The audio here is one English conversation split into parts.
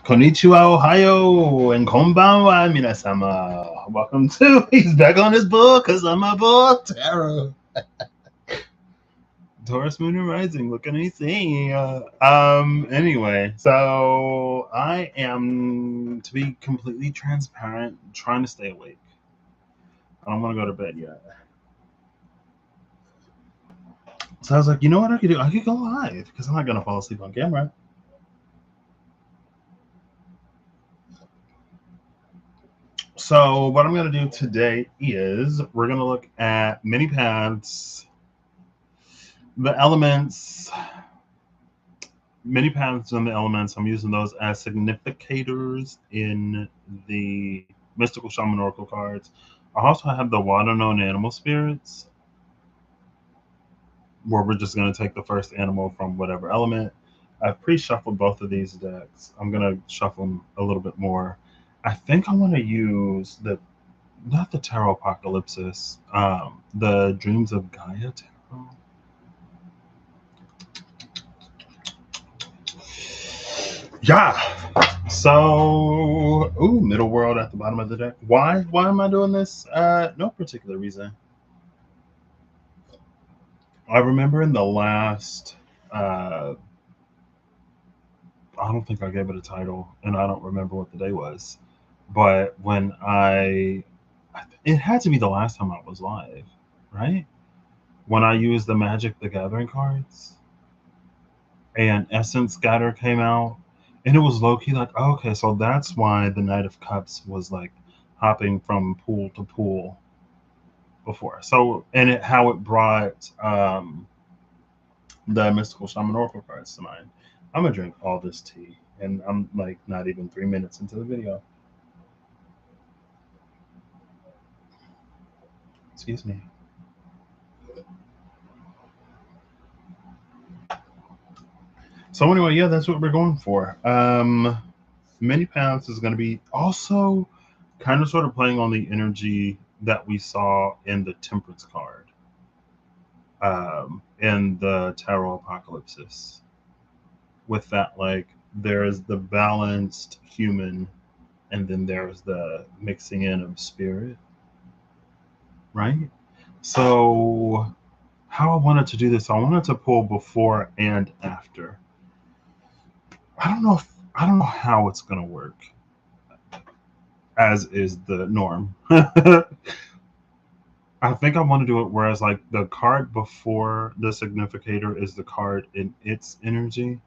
Konnichiwa, Ohio, and konbanwa, minasama. Welcome to He's Back on His Book, because I'm a book tarot. Taurus Moon and Rising, what can I say? Anyway, so I am, to be completely transparent, trying to stay awake. I don't want to go to bed yet. So I was like, you know what I could do? I could go live, because I'm not going to fall asleep on camera. So what I'm going to do today is we're going to look at many paths, the elements, many paths and the elements. I'm using those as significators in the mystical shaman oracle cards. I also have the water known animal spirits, where we're just going to take the first animal from whatever element. I've pre-shuffled both of these decks. I'm going to shuffle them a little bit more. I think I want to use not the Tarot Apocalypsis, the Dreams of Gaia Tarot. Yeah. So, Middle World at the bottom of the deck. Why? Why am I doing this? No particular reason. I remember in the last, I don't think I gave it a title, and I don't remember what the day was. But when it had to be the last time I was live, right? When I used the Magic the Gathering cards, and Essence Scatter came out, and it was low key like, oh, okay, so that's why the Knight of Cups was like hopping from pool to pool before. So, and how it brought the mystical shaman oracle cards to mind. I'm gonna drink all this tea, and I'm like not even 3 minutes into the video. Excuse me. So anyway, yeah, that's what we're going for. Many paths is going to be also kind of sort of playing on the energy that we saw in the Temperance card, in the Tarot Apocalypsis. With that, like, there's the balanced human, and then there's the mixing in of spirit, right? So, how I wanted to do this, I wanted to pull before and after. I don't know how it's gonna work, as is the norm. I think I want to do it whereas like the card before the significator is the card in its energy,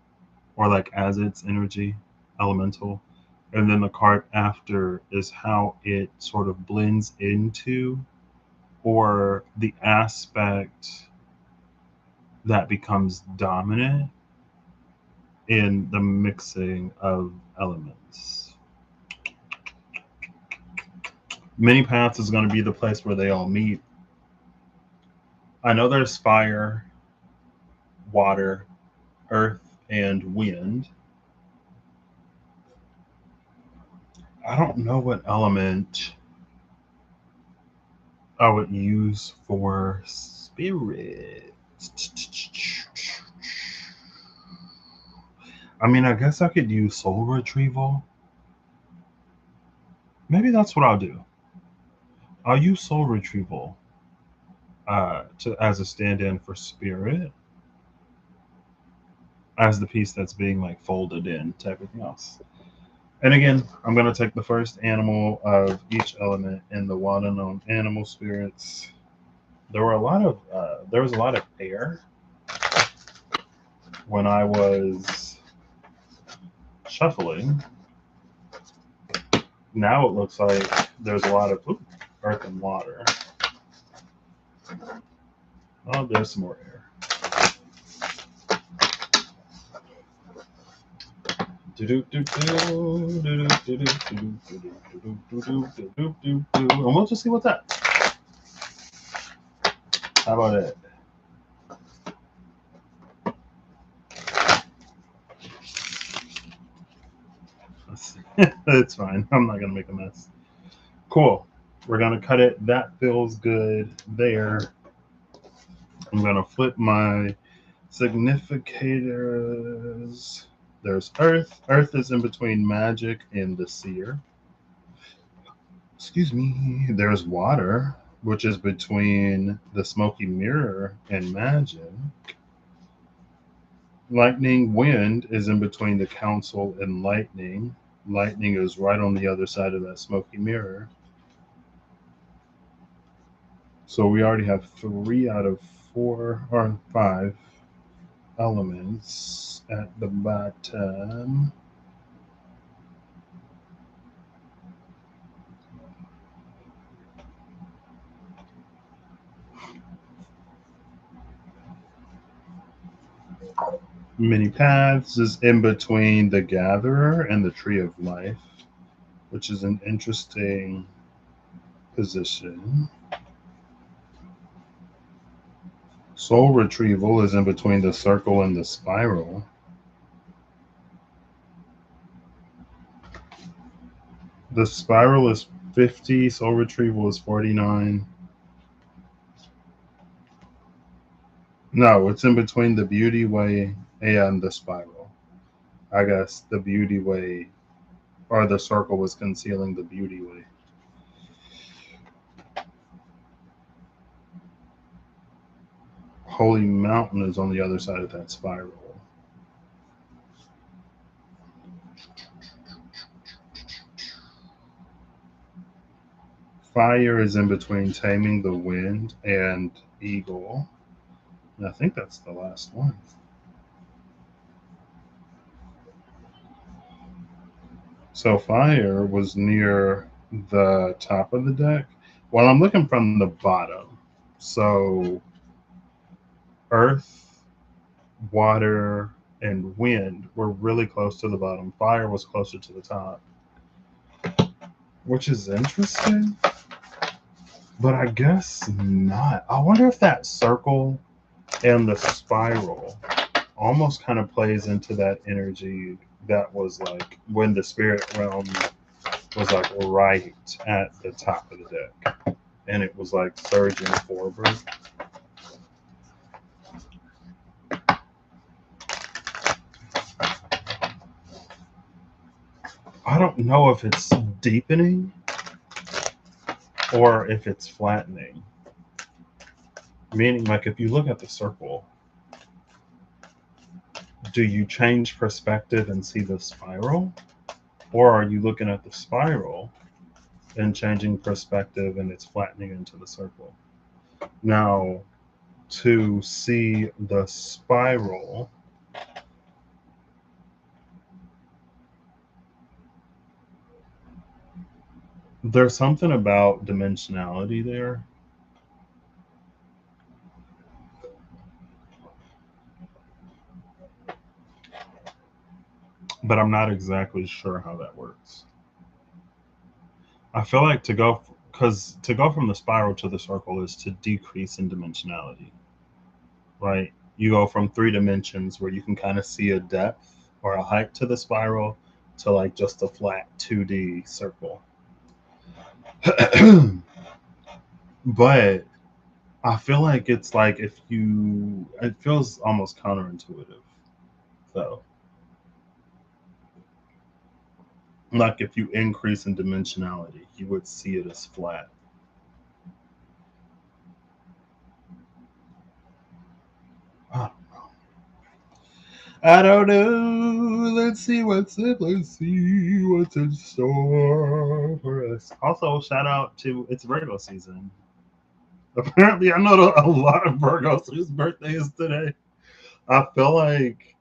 or like as its energy elemental, and then the card after is how it sort of blends into, or the aspect that becomes dominant in the mixing of elements. Many paths is going to be the place where they all meet. I know there's fire, water, earth, and wind. I don't know what element I would use for spirit. I mean, I guess I could use soul retrieval. Maybe that's what I'll do. I'll use soul retrieval as a stand-in for spirit, as the piece that's being like folded in to everything else. And again, I'm going to take the first animal of each element in the water known animal spirits. There was a lot of air when I was shuffling. Now it looks like there's a lot of earth and water. Oh, there's some more air. And we'll just see what's up. How about it? It's fine. I'm not gonna make a mess. Cool. We're gonna cut it. That feels good there. I'm gonna flip my significators. There's earth. Earth is in between magic and the seer. Excuse me. There's water, which is between the smoky mirror and magic. Lightning, wind is in between the council and lightning. Lightning is right on the other side of that smoky mirror. So we already have 3 out of 4 or 5 elements at the bottom. Many paths is in between the gatherer and the tree of life, which is an interesting position. Soul retrieval is in between the circle and the spiral. The spiral is 50, soul retrieval is 49. No, it's in between the beauty way and the spiral. I guess the beauty way or the circle was concealing the beauty way. Holy Mountain is on the other side of that spiral. Fire is in between Taming the Wind and Eagle. And I think that's the last one. So fire was near the top of the deck. Well, I'm looking from the bottom. So earth, water, and wind were really close to the bottom. Fire was closer to the top, which is interesting. But I guess not. I wonder if that circle and the spiral almost kind of plays into that energy that was like when the spirit realm was like right at the top of the deck and it was like surging forward. I don't know if it's deepening or if it's flattening. Meaning, like, if you look at the circle, do you change perspective and see the spiral? Or are you looking at the spiral and changing perspective and it's flattening into the circle? Now, to see the spiral, there's something about dimensionality there. But I'm not exactly sure how that works. I feel like to go from the spiral to the circle is to decrease in dimensionality, right? You go from 3 dimensions where you can kind of see a depth or a height to the spiral to like just a flat 2D circle. But I feel like it's like it feels almost counterintuitive, though. Like if you increase in dimensionality, you would see it as flat. I I don't know. Let's see what's up. Let's see what's in store for us. Also, shout out to it's Virgo season. Apparently, I know a lot of Virgos whose birthday is today. I feel like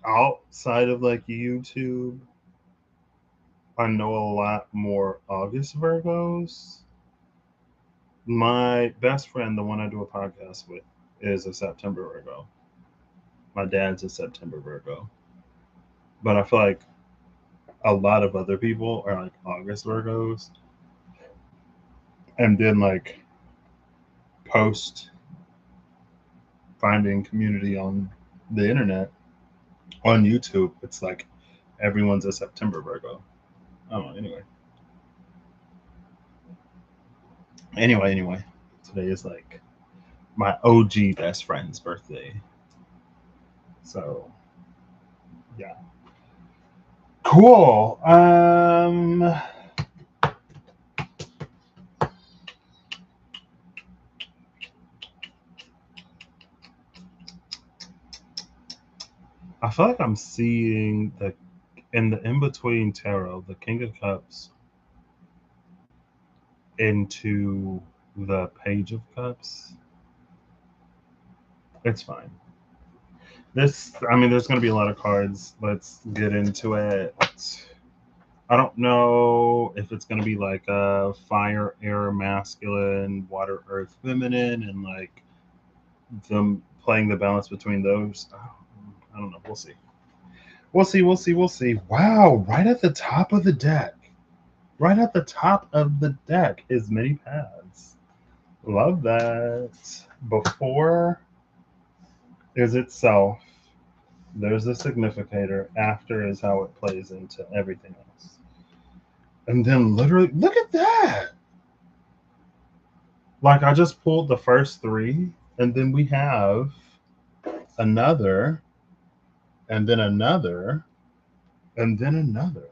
outside of like YouTube, I know a lot more August Virgos. My best friend, the one I do a podcast with, is a September Virgo. My dad's a September Virgo. But I feel like a lot of other people are like August Virgos. And then like post finding community on the internet on YouTube, it's like everyone's a September Virgo. I don't know. Anyway. Today is like my OG best friend's birthday. So yeah. Cool. I feel like I'm seeing the in the in between tarot, the King of Cups into the Page of Cups. It's fine. I mean, there's going to be a lot of cards. Let's get into it. I don't know if it's going to be like a fire, air, masculine, water, earth, feminine, and like them playing the balance between those. I don't know. We'll see. We'll see. We'll see. We'll see. Wow. Right at the top of the deck. Right at the top of the deck is many paths. Love that. Before is itself. There's the significator. After is how it plays into everything else. And then literally, look at that. Like I just pulled the first three, and then we have another, and then another, and then another.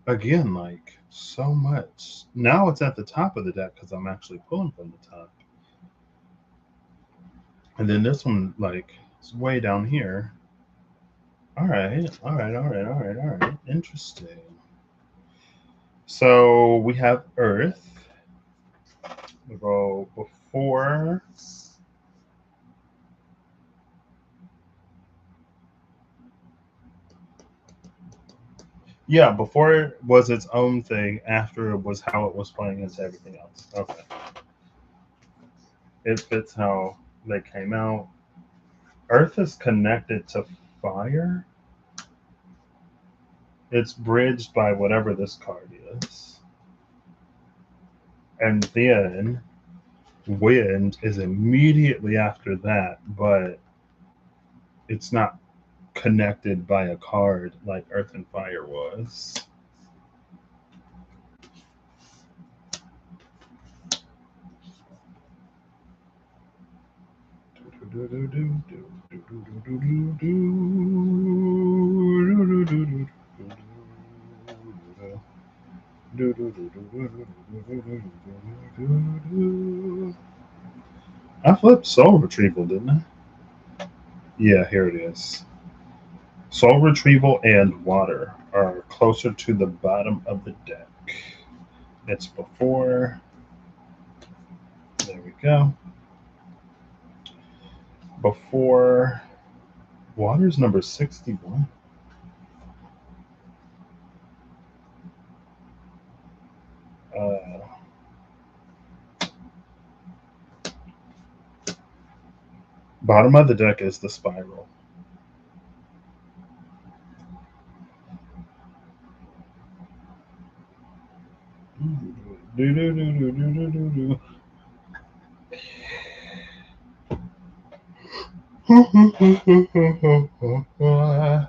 Again, like so much. Now it's at the top of the deck because I'm actually pulling from the top. And then this one, like, it's way down here. All right, all right, all right, all right, all right. Interesting. So we have Earth. We go before. Yeah, before it was its own thing. After it was how it was playing into everything else. Okay. It fits how they came out. Earth is connected to fire. It's bridged by whatever this card is. And then wind is immediately after that, but it's not connected by a card like Earth and Fire was. I flipped Soul Retrieval, didn't I? Yeah, here it is. Soul Retrieval and Water are closer to the bottom of the deck. It's before. There we go. Before. Water's number 61. Bottom of the deck is the spiral.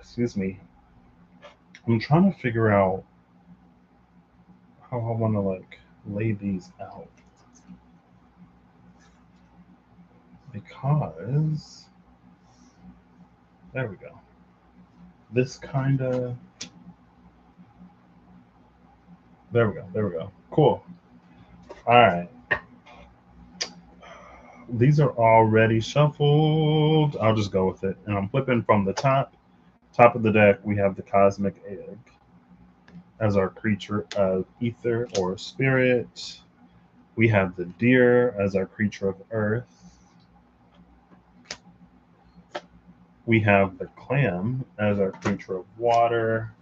Excuse me. I'm trying to figure out how I want to like lay these out because there we go. This kind of there we go. There we go. Cool. All right. These are already shuffled. I'll just go with it. And I'm flipping from the top of the deck. We have the cosmic egg as our creature of ether or spirit. We have the deer as our creature of earth. We have the clam as our creature of water.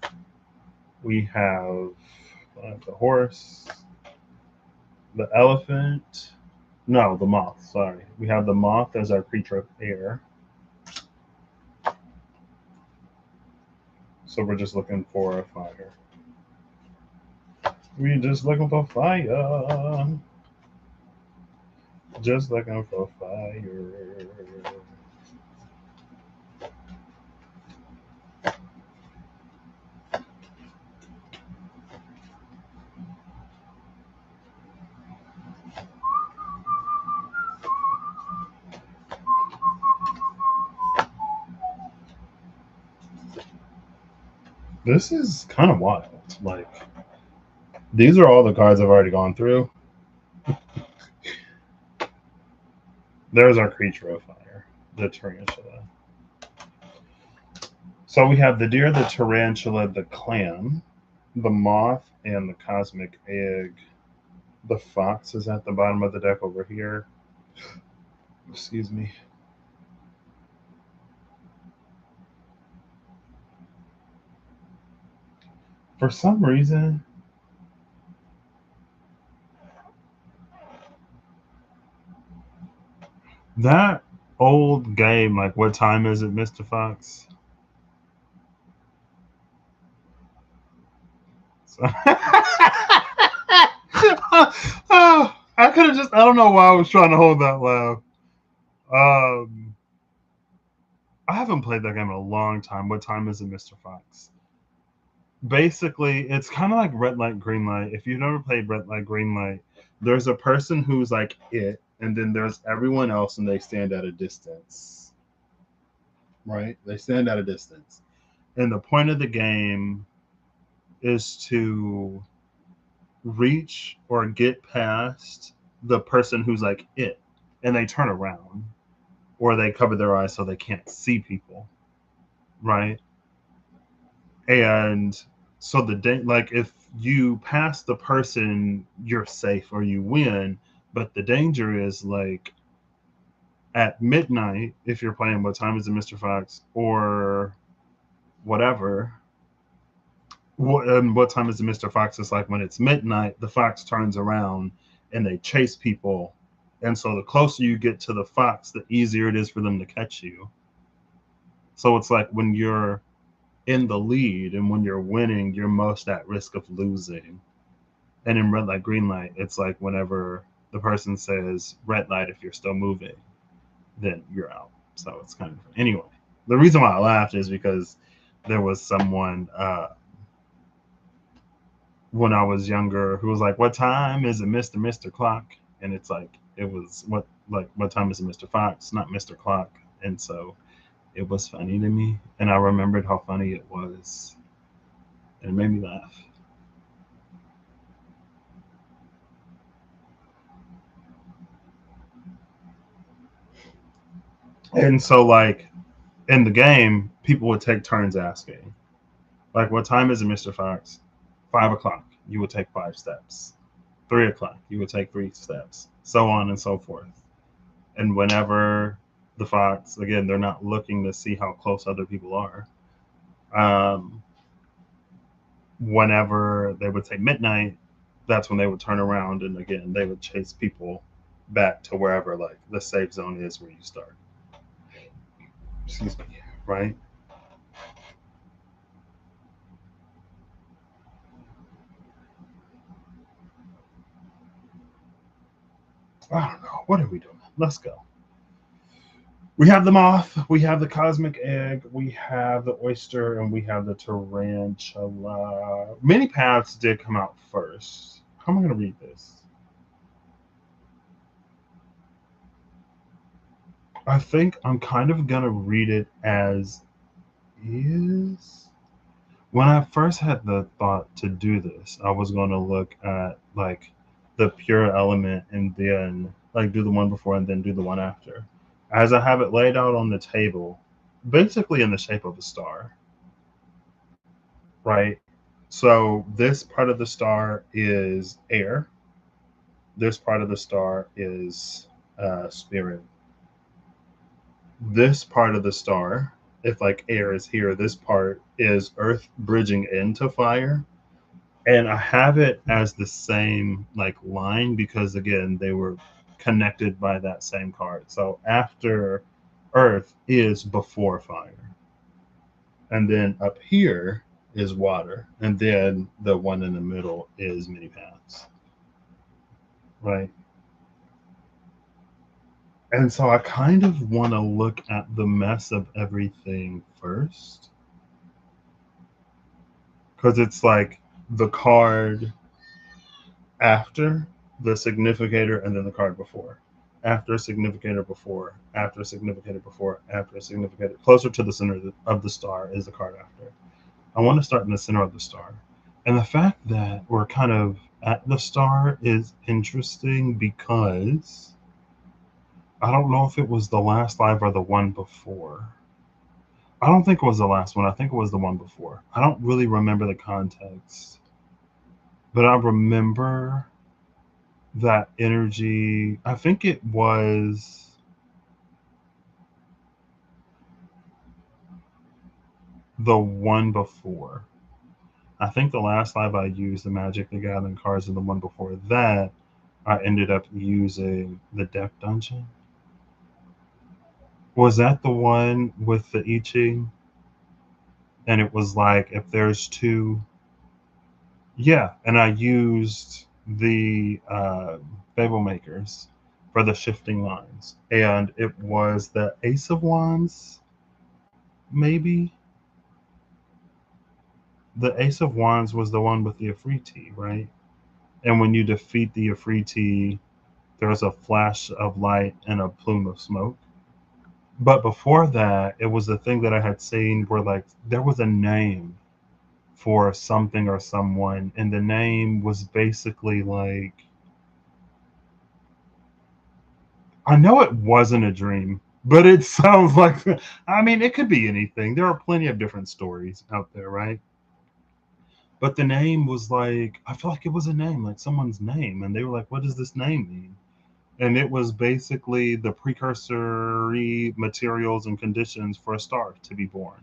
We have the horse, the elephant. No, the moth. Sorry. We have the moth as our creature of air. So we're just looking for a fire. We're just looking for fire. Just looking for fire. This is kind of wild. Like, these are all the cards I've already gone through. There's our creature of fire, the tarantula. So we have the deer, the tarantula, the clam, the moth, and the cosmic egg. The fox is at the bottom of the deck over here. Excuse me. For some reason, that old game, like What Time Is It, Mr. Fox? So, I could have just, I don't know why I was trying to hold that laugh. Um, I haven't played that game in a long time. What Time Is It, Mr. Fox? Basically, it's kind of like red light, green light. If you've never played red light, green light, there's a person who's like it, and then there's everyone else, and they stand at a distance. Right? They stand at a distance. And the point of the game is to reach or get past the person who's like it, and they turn around or they cover their eyes so they can't see people. Right? And so like if you pass the person, you're safe or you win. But the danger is like at midnight, if you're playing What Time Is It, Mr. Fox, or whatever. What Time Is It, Mr. Fox is like when it's midnight, the fox turns around and they chase people. And so the closer you get to the fox, the easier it is for them to catch you. So it's like when you're in the lead and when you're winning, you're most at risk of losing. And in red light, green light, it's like whenever the person says red light, if you're still moving, then you're out. So it's kind of anyway. The reason why I laughed is because there was someone when I was younger who was like, "What time is it, Mister Clock?" And it's like it was what time is it, Mr. Fox, not Mr. Clock. And so it was funny to me, and I remembered how funny it was, and it made me laugh. And so, like in the game, people would take turns asking, like, "What time is it, Mr. Fox?" 5 o'clock. You would take 5 steps. 3 o'clock. You would take 3 steps. So on and so forth. And whenever the fox, again, they're not looking to see how close other people are. Um, Whenever they would say midnight, that's when they would turn around and again they would chase people back to wherever like the safe zone is where you start. Excuse me, right? I don't know. What are we doing? Let's go. We have the moth, we have the cosmic egg, we have the oyster, and we have the tarantula. Many paths did come out first. How am I going to read this? I think I'm kind of going to read it as is. When I first had the thought to do this, I was going to look at like the pure element and then like do the one before and then do the one after. As I have it laid out on the table, basically in the shape of a star, right? So this part of the star is air. This part of the star is spirit. This part of the star, if like air is here, this part is earth bridging into fire. And I have it as the same like line because again they were connected by that same card. So after earth is before fire. And then up here is water. And then the one in the middle is many paths. Right. And so I kind of want to look at the mess of everything first. Because it's like the card after the significator and then the card before. After a significator before, after a significator before, after a significator. Closer to the center of the star is the card after. I want to start in the center of the star. And the fact that we're kind of at the star is interesting because I don't know if it was the last live or the one before. I don't think it was the last one. I think it was the one before. I don't really remember the context, but I remember that energy. I think it was the one before. I think the last live I used the Magic the Gathering cards, and the one before that, I ended up using the deck dungeon. Was that the one with the I Ching? And it was like if there's two, yeah. And I used the Fable Makers for the shifting lines, and it was the Ace of Wands, maybe. The Ace of Wands was the one with the Afriti, right? And when you defeat the Afriti, there's a flash of light and a plume of smoke. But before that, it was a thing that I had seen where like there was a name for something or someone, and the name was basically like, I know it wasn't a dream, but it sounds like, I mean, it could be anything. There are plenty of different stories out there, right? But the name was like, I feel like it was a name, like someone's name, and they were like, what does this name mean? And it was basically the precursory materials and conditions for a star to be born.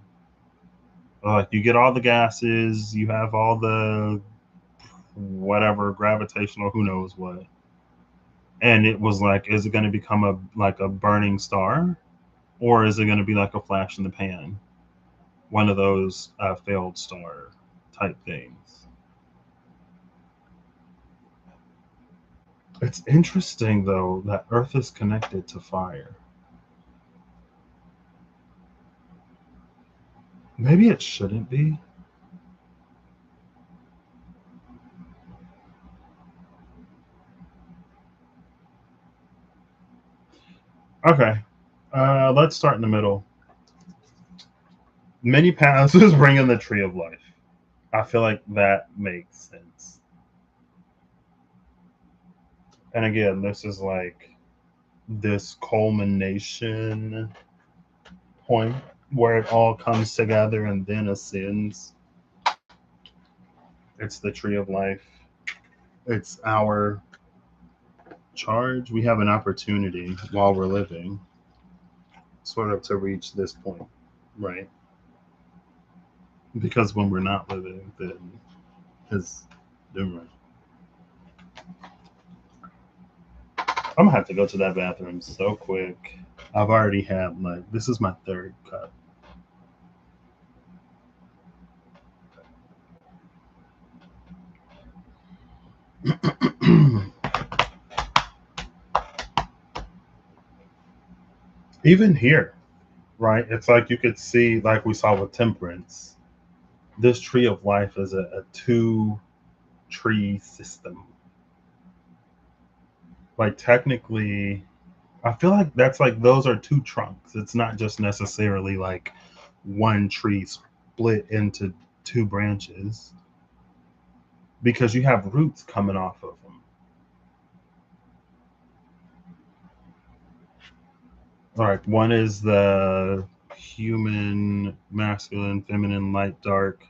Like you get all the gases, you have all the whatever gravitational, who knows what, and it was like, is it going to become a like a burning star, or is it going to be like a flash in the pan, one of those failed star type things? It's interesting though that Earth is connected to fire. Maybe it shouldn't be. Okay, let's start in the middle. Many paths is bringing the tree of life. I feel like that makes sense. And again, this is like this culmination point where it all comes together and then ascends. It's the tree of life. It's our charge. We have an opportunity while we're living, sort of, to reach this point, right? Because when we're not living, then it's different. I'm gonna have to go to that bathroom so quick. I've already had like this is my third cup. Even here, right? It's like you could see, like we saw with temperance, this tree of life is a two tree system. Like technically, I feel like that's like those are two trunks. It's not just necessarily like one tree split into two branches because you have roots coming off of them. All right, one is the human, masculine, feminine, light, dark.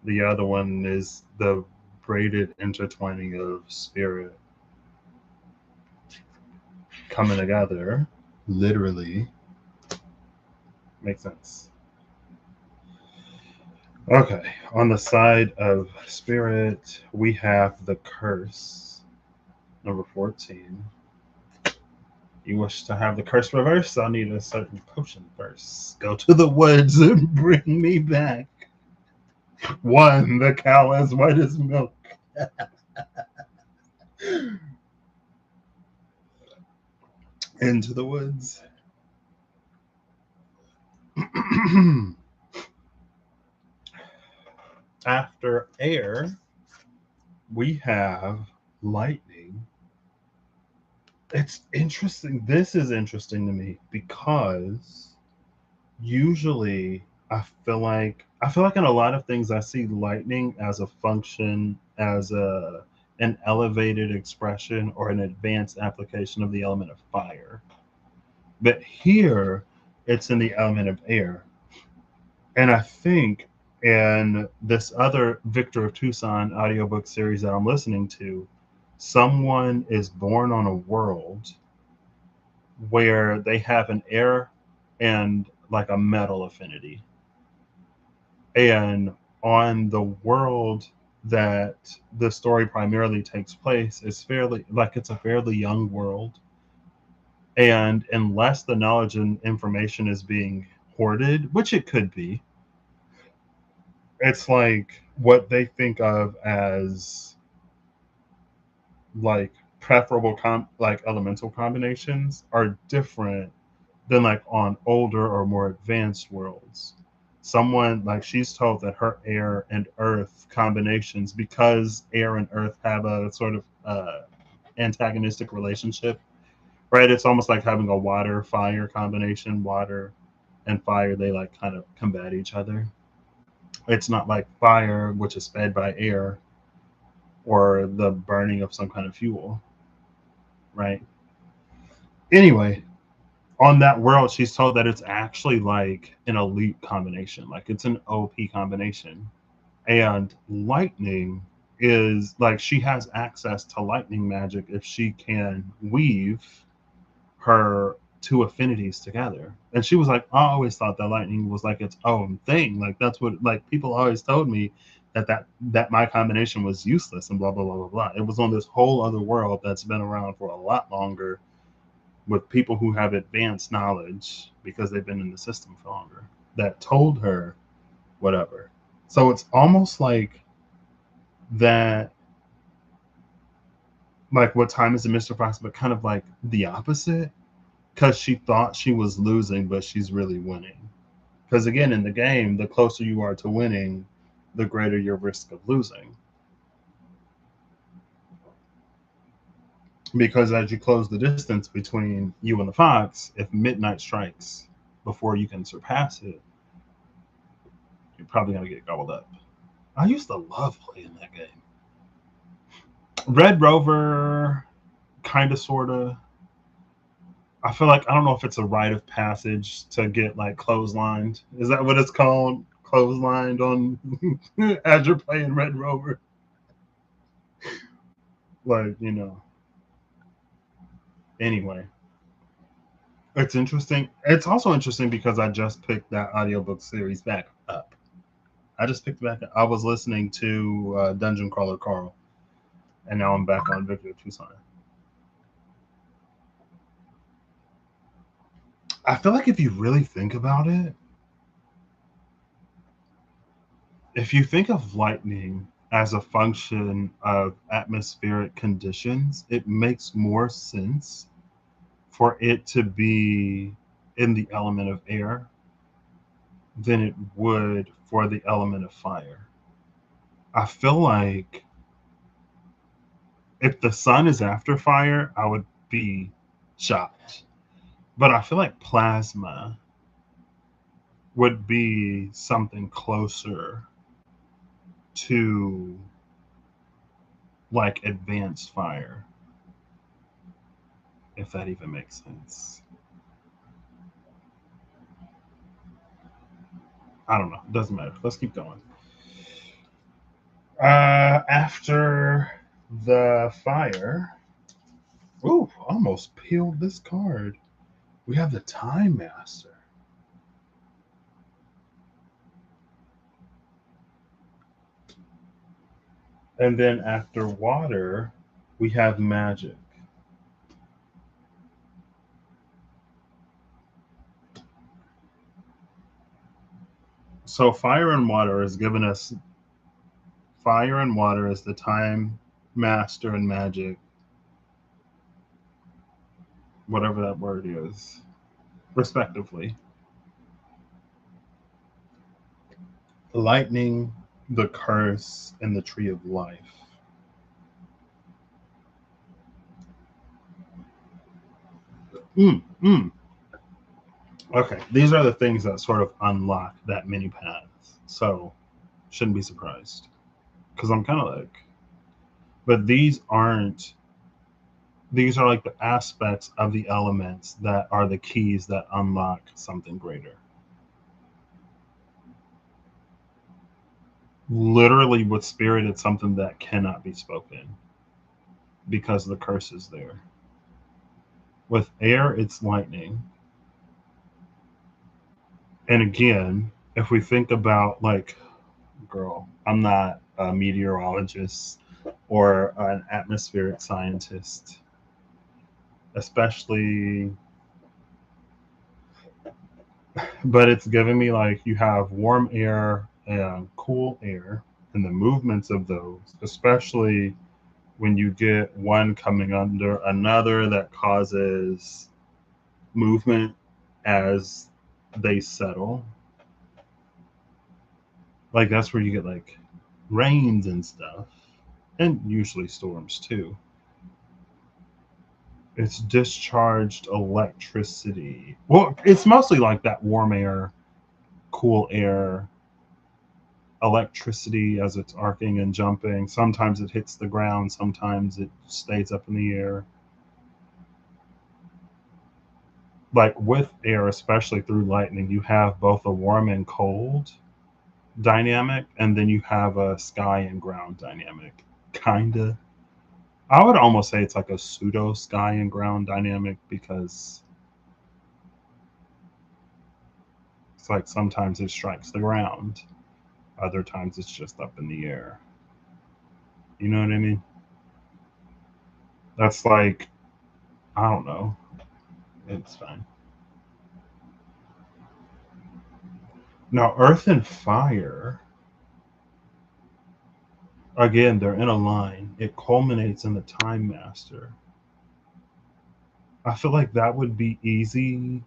The other one is the braided intertwining of spirit coming together. Literally. Makes sense. Okay, on the side of spirit, we have the curse, number 14. You wish to have the curse reversed? I'll need a certain potion first. Go to the woods and bring me back one, the cow as white as milk. Into the woods. After air, we have lightning. It's interesting. This is interesting to me because usually I feel like I feel like in a lot of things, I see lightning as a function, as an elevated expression or an advanced application of the element of fire. But here, it's in the element of air. And I think in this other Victor of Tucson audiobook series that I'm listening to, someone is born on a world where they have an air and like a metal affinity. And on the world that the story primarily takes place is fairly like it's a fairly young world. And unless the knowledge and information is being hoarded, which it could be, it's like what they think of as like preferable like elemental combinations are different than like on older or more advanced worlds. Someone like she's told that her air and earth combinations, because air and earth have a sort of antagonistic relationship, right? It's almost like having a water fire combination. Water and fire, they like kind of combat each other. It's not like fire, which is fed by air or the burning of some kind of fuel, right? Anyway, on that world, she's told that it's actually like an elite combination, like it's an OP combination. And lightning is like she has access to lightning magic if she can weave her two affinities together. And she was like, I always thought that lightning was like its own thing. Like that's what like people always told me that my combination was useless and blah blah blah blah blah. It was on this whole other world that's been around for a lot longer with people who have advanced knowledge because they've been in the system for longer that told her whatever. So it's almost like that, like what time is a Mr. Fox, but kind of like the opposite because she thought she was losing, but she's really winning. Because again, in the game, the closer you are to winning, the greater your risk of losing. Because as you close the distance between you and the fox, if midnight strikes before you can surpass it, you're probably going to get gobbled up. I used to love playing that game. Red Rover, kind of, sort of. I feel like I don't know if it's a rite of passage to get like clotheslined. Is that what it's called? Clotheslined on as you're playing Red Rover. Like, you know. Anyway, it's interesting. It's also interesting because I just picked that audiobook series back up. I just picked it back up. I was listening to Dungeon Crawler Carl, and now I'm back on Victor Tucson. I feel like if you really think about it, if you think of lightning as a function of atmospheric conditions, it makes more sense for it to be in the element of air than it would for the element of fire. I feel like if the sun is after fire, I would be shocked. But I feel like plasma would be something closer to like advanced fire, if that even makes sense. I don't know. It doesn't matter. Let's keep going. After the fire, ooh, almost peeled this card. We have the Time Master. And then after water, we have magic. So fire and water is giving us fire and water is the Time Master and magic, whatever that word is, respectively. Lightning, the curse, and the tree of life. Mm, mm. Okay, these are the things that sort of unlock that mini paths. So shouldn't be surprised because I'm kind of like, but these are like the aspects of the elements that are the keys that unlock something greater. Literally, with spirit, it's something that cannot be spoken because the curse is there. With air, it's lightning. And again, if we think about, like, girl, I'm not a meteorologist or an atmospheric scientist, especially, but it's giving me like you have warm air and cool air and the movements of those, especially when you get one coming under another that causes movement as they settle. Like that's where you get like rains and stuff, and usually storms too. It's discharged electricity. Well, it's mostly like that warm air, cool air, electricity as it's arcing and jumping. Sometimes it hits the ground, sometimes it stays up in the air. Like with air, especially through lightning, you have both a warm and cold dynamic, and then you have a sky and ground dynamic. Kinda. I would almost say it's like a pseudo sky and ground dynamic because it's like sometimes it strikes the ground, other times it's just up in the air. You know what I mean? That's like, I don't know. It's fine. Now, earth and fire, again, they're in a line. It culminates in the time master. I feel like that would be easy.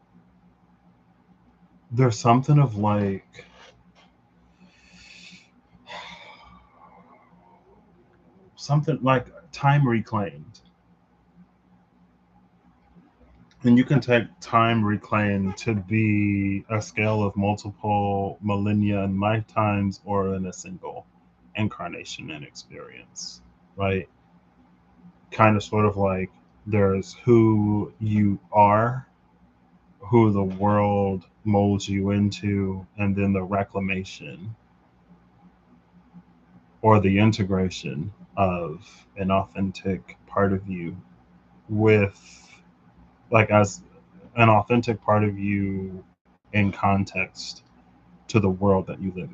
There's something of like something like time reclaimed. And you can take time reclaimed to be a scale of multiple millennia and lifetimes or in a single incarnation and experience, right? Kind of sort of like there's who you are, who the world molds you into, and then the reclamation or the integration of an authentic part of you with, like, as an authentic part of you in context to the world that you live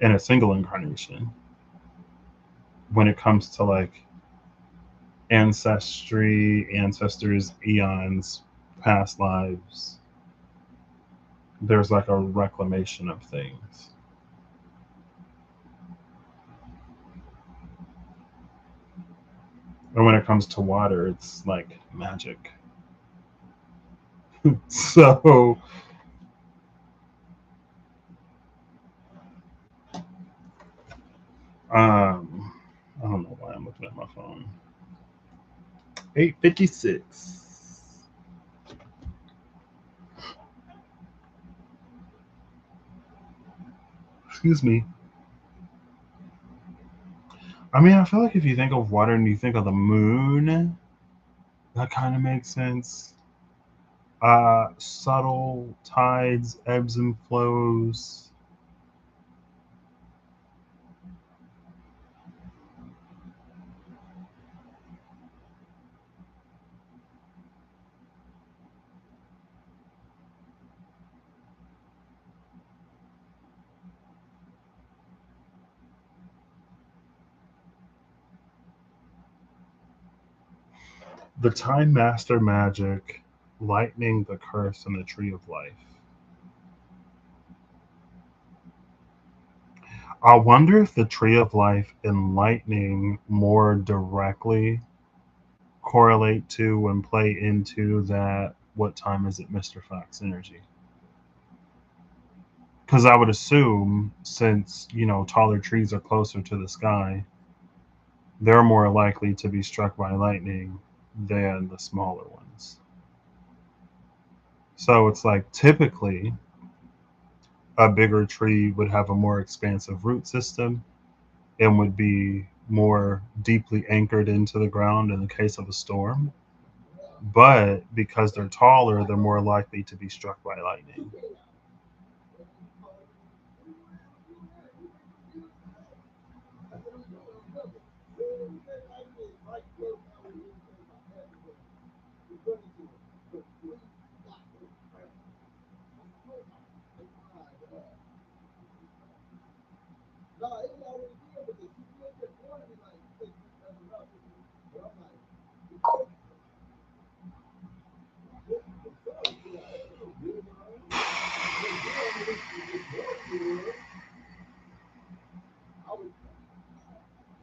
in a single incarnation. When it comes to like ancestry, ancestors, eons, past lives, there's like a reclamation of things. And when it comes to water, it's like magic. So, I don't know why I'm looking at my phone. 8:56. Excuse me. I mean, I feel like if you think of water and you think of the moon, that kind of makes sense. Subtle tides, ebbs and flows. The Time Master magic, lightning, the curse, and the tree of life. I wonder if the tree of life and lightning more directly correlate to and play into that. What time is it, Mr. Fox energy? Because I would assume, since taller trees are closer to the sky, they're more likely to be struck by lightning than the smaller ones. So it's like typically a bigger tree would have a more expansive root system and would be more deeply anchored into the ground in the case of a storm. But because they're taller, they're more likely to be struck by lightning.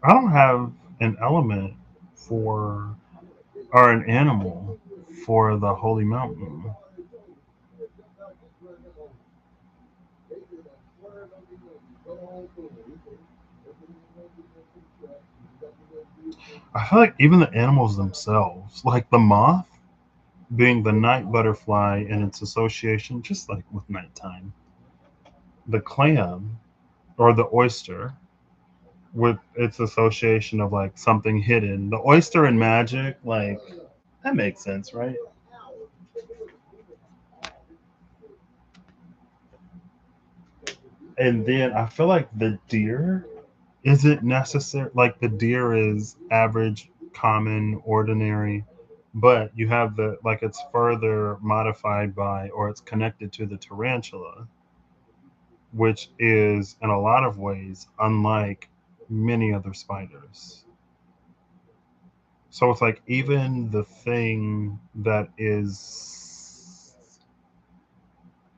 I don't have an element for, or an animal for the holy mountain. I feel like even the animals themselves, like the moth being the night butterfly and its association, just like with nighttime, the clam or the oyster with its association of like something hidden. The oyster and magic, like that makes sense, right? And then I feel like the deer isn't necessary. Like the deer is average, common, ordinary, but you have the like it's further modified by or it's connected to the tarantula, which is in a lot of ways unlike many other spiders. So it's like even the thing that is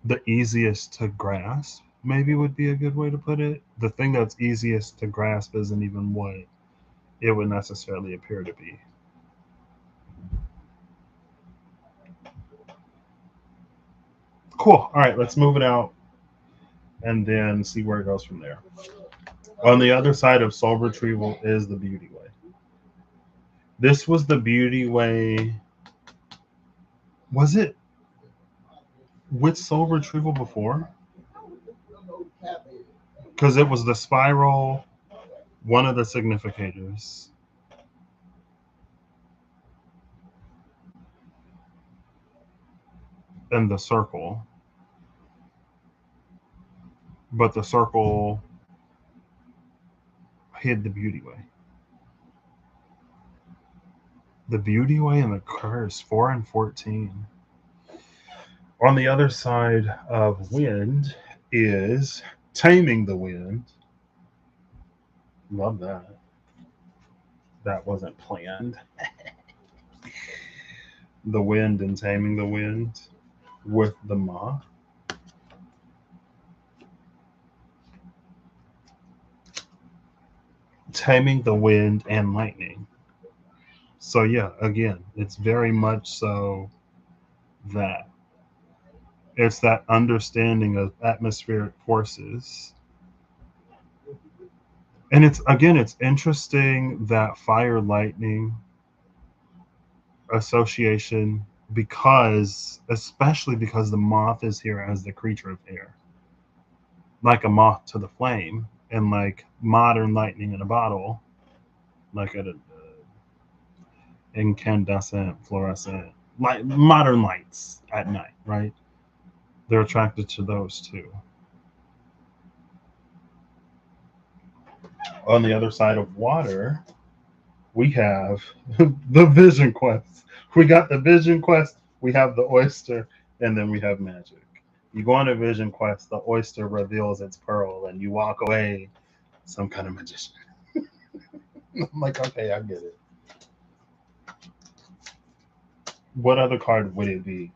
the easiest to grasp, maybe would be a good way to put it. The thing that's easiest to grasp isn't even what it would necessarily appear to be. Cool. All right, let's move it out and then see where it goes from there. On the other side of soul retrieval is the beauty way. This was the beauty way. Was it with soul retrieval before? Because it was the spiral, one of the significators, and the circle. But the circle hid the beauty way. The beauty way and the curse, 4 and 14. On the other side of wind is taming the wind. Love that. That wasn't planned. The wind and taming the wind with the moth. Taming the wind and lightning. So yeah, again, it's very much so that it's that understanding of atmospheric forces. And it's again, it's interesting that fire lightning association because especially because the moth is here as the creature of air, like a moth to the flame, and like modern lightning in a bottle, like a incandescent, fluorescent, like modern lights at night, right? They're attracted to those too. On the other side of water, we have the vision quest. We got the vision quest, we have the oyster, and then we have magic. You go on a vision quest, the oyster reveals its pearl, and you walk away some kind of magician. I'm like, okay, I get it. What other card would it be?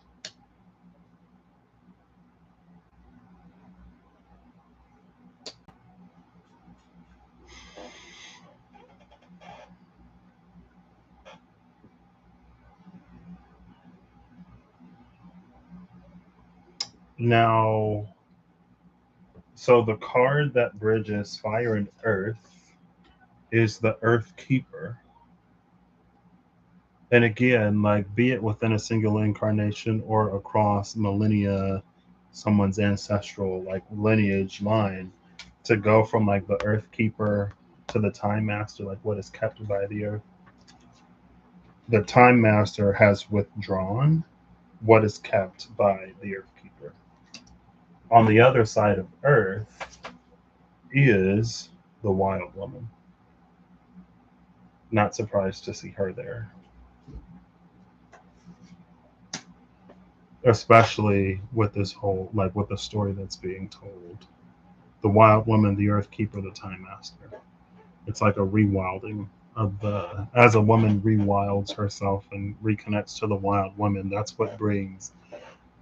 Now, so the card that bridges fire and earth is the Earth Keeper. And again, like be it within a single incarnation or across millennia, someone's ancestral like lineage line to go from like the earth keeper to the time master, like what is kept by the earth. The time master has withdrawn what is kept by the earth keeper. On the other side of earth is the wild woman. Not surprised to see her there. Especially with this whole, like with the story that's being told. The wild woman, the earth keeper, the time master. It's like a rewilding of the, as a woman rewilds herself and reconnects to the wild woman, that's what brings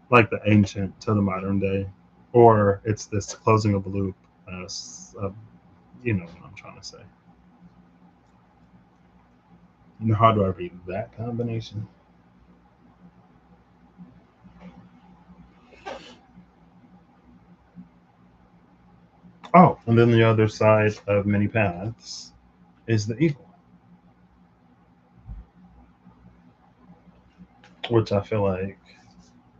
like the ancient to the modern day. Or it's this closing of the loop, you know what I'm trying to say. You know, how do I read that combination? Oh, and then the other side of many paths is the eagle, which I feel like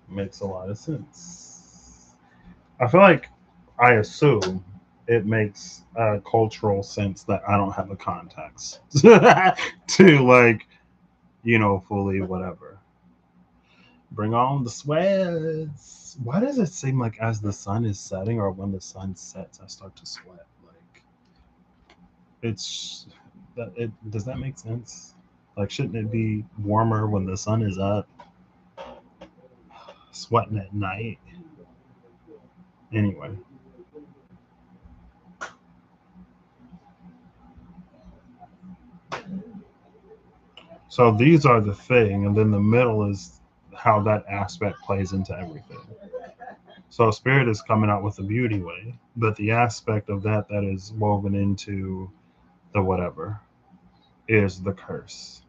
makes a lot of sense. I feel like I assume it makes cultural sense that I don't have a context to like, you know, fully whatever. Bring on the sweats. Why does it seem like as the sun is setting or when the sun sets, I start to sweat? Like it's that it does that make sense? Like shouldn't it be warmer when the sun is up, sweating at night? Anyway, so these are the thing, and then the middle is how that aspect plays into everything. So spirit is coming out with the beauty way, but the aspect of that that is woven into the whatever is the curse.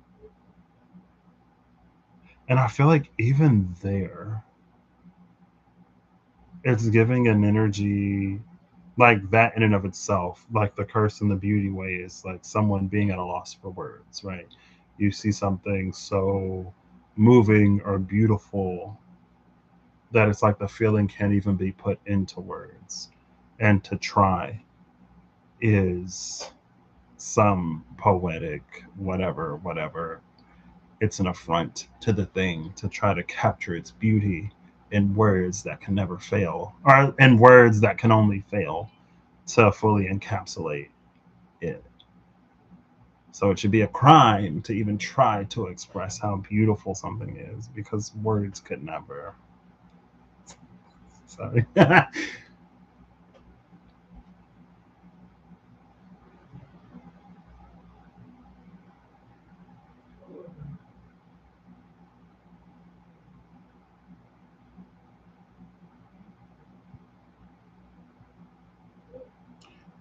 And I feel like even there, it's giving an energy like that in and of itself, like the curse and the beauty way is like someone being at a loss for words, right? You see something so moving or beautiful that it's like the feeling can't even be put into words. And to try is some poetic whatever, whatever. It's an affront to the thing to try to capture its beauty in words that can never fail, or in words that can only fail to fully encapsulate it. So it should be a crime to even try to express how beautiful something is because words could never. Sorry.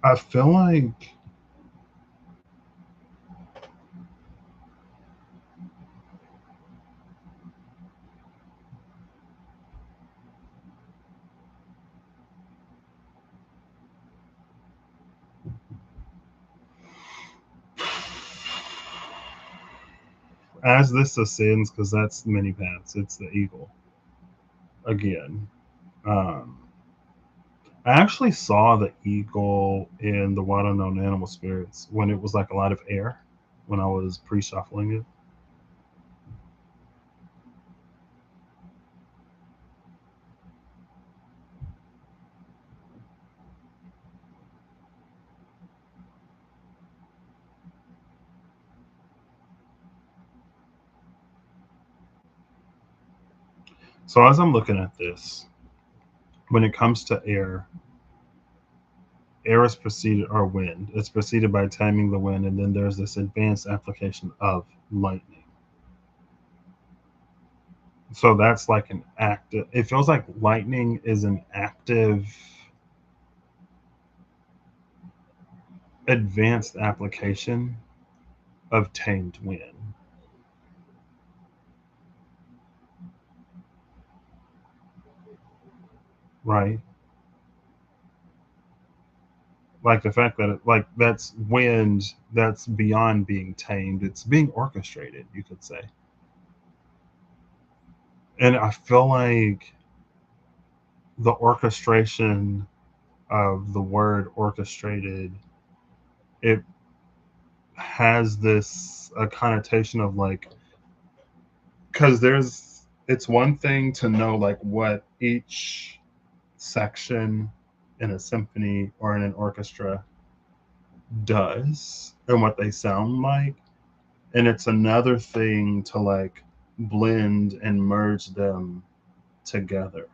I feel like as this ascends, because that's many paths, it's the eagle again. Um, I actually saw the eagle in the What Unknown Animal Spirits when it was like a lot of air when I was pre shuffling it. So as I'm looking at this, when it comes to air, air is preceded, or wind, it's preceded by timing the wind, and then there's this advanced application of lightning. So that's like an active, it feels like lightning is an active, advanced application of tamed wind, right? Like the fact that like that's wind that's beyond being tamed, it's being orchestrated, you could say. And I feel like the orchestration of the word orchestrated, it has this a connotation of like, because there's it's one thing to know like what each section in a symphony or in an orchestra does and what they sound like, and it's another thing to like blend and merge them together,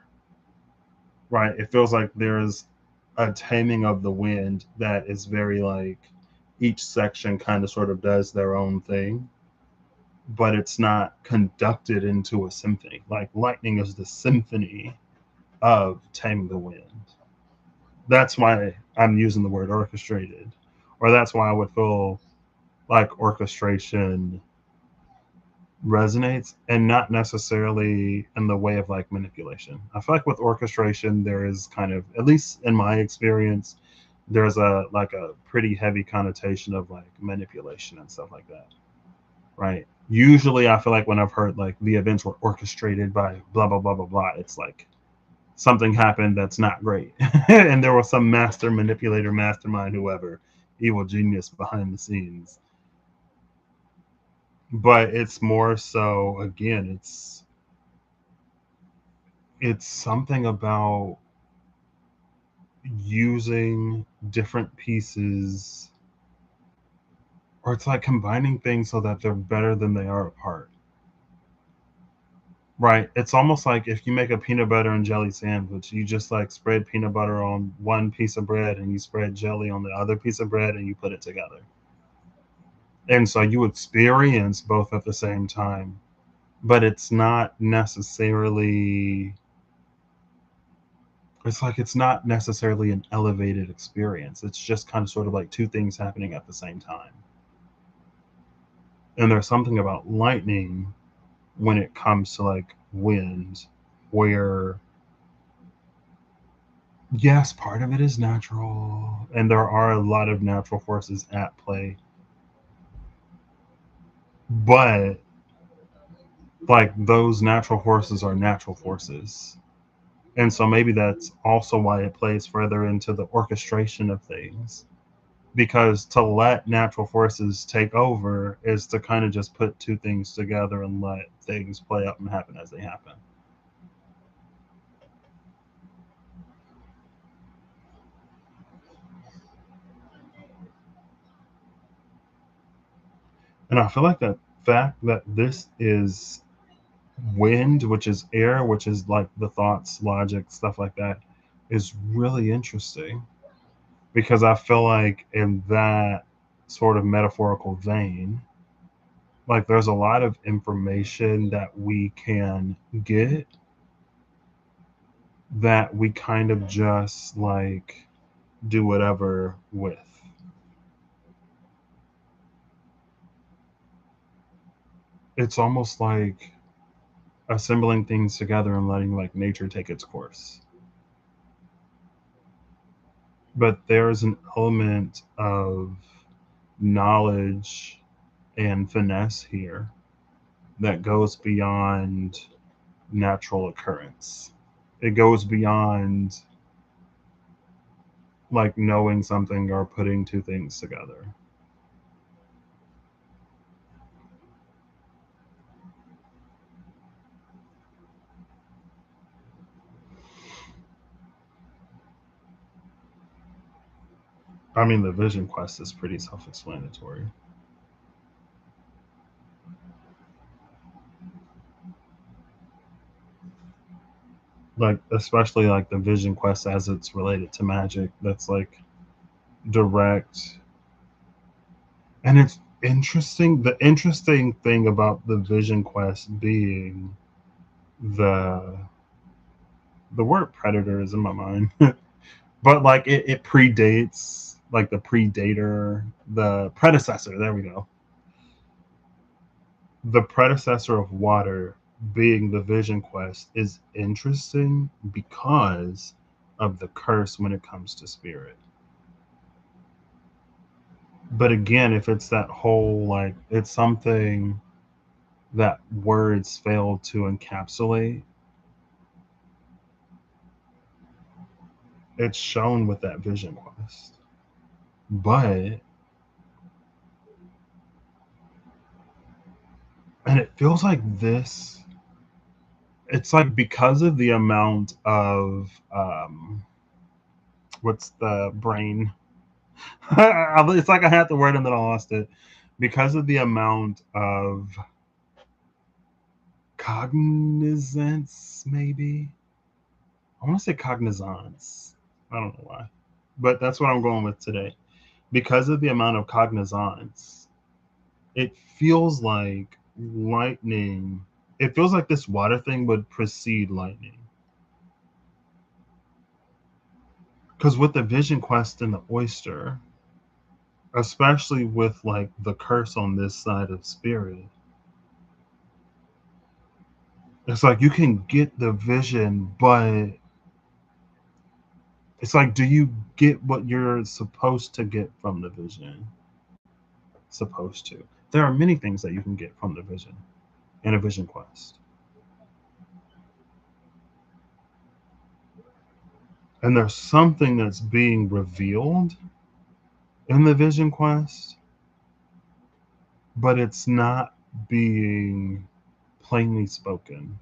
right? It feels like there's a taming of the wind that is very like each section kind of sort of does their own thing, but it's not conducted into a symphony. Like lightning is the symphony of taming the wind. That's why I'm using the word orchestrated, or that's why I would feel like orchestration resonates, and not necessarily in the way of like manipulation. I feel like with orchestration there is kind of, at least in my experience, there's a like a pretty heavy connotation of like manipulation and stuff like that, right? Usually I feel like when I've heard like the events were orchestrated by blah blah blah blah blah, it's like something happened that's not great and there was some master manipulator, mastermind, whoever, evil genius behind the scenes. But it's more so, again, it's something about using different pieces, or it's like combining things so that they're better than they are apart, right? It's almost like if you make a peanut butter and jelly sandwich, you just like spread peanut butter on one piece of bread and you spread jelly on the other piece of bread and you put it together, and so you experience both at the same time, but it's not necessarily, it's like it's not necessarily an elevated experience. It's just kind of sort of like two things happening at the same time. And there's something about lightning when it comes to like wind, where yes, part of it is natural, and there are a lot of natural forces at play, but like those natural forces are natural forces. And so maybe that's also why it plays further into the orchestration of things, because to let natural forces take over is to kind of just put two things together and let things play out and happen as they happen. And I feel like the fact that this is wind, which is air, which is like the thoughts, logic, stuff like that, is really interesting, because I feel like in that sort of metaphorical vein, like there's a lot of information that we can get that we kind of just like do whatever with. It's almost like assembling things together and letting like nature take its course. But there's an element of knowledge and finesse here that goes beyond natural occurrence. It goes beyond like knowing something or putting two things together. I mean, the vision quest is pretty self explanatory. Like, especially like the vision quest as it's related to magic, that's like direct. And it's interesting. The interesting thing about the vision quest being the the word predator is in my mind, but like it predates like the predator, the predecessor. There we go. The predecessor of water being the vision quest is interesting because of the curse when it comes to spirit. But again, if it's that whole like it's something that words fail to encapsulate, It's shown with that vision quest. But, and it feels like this, it's like because of the amount of, what's the brain? It's like I had the word and then I lost it. Because of the amount of cognizance, maybe. I want to say cognizance. I don't know why. But that's what I'm going with today. Because of the amount of cognizance, it feels like lightning. It feels like this water thing would precede lightning. Because with the vision quest and the oyster, especially with like the curse on this side of spirit, it's like you can get the vision, but it's like, do you get what you're supposed to get from the vision? Supposed to. There are many things that you can get from the vision in a vision quest. And there's something that's being revealed in the vision quest, but it's not being plainly spoken.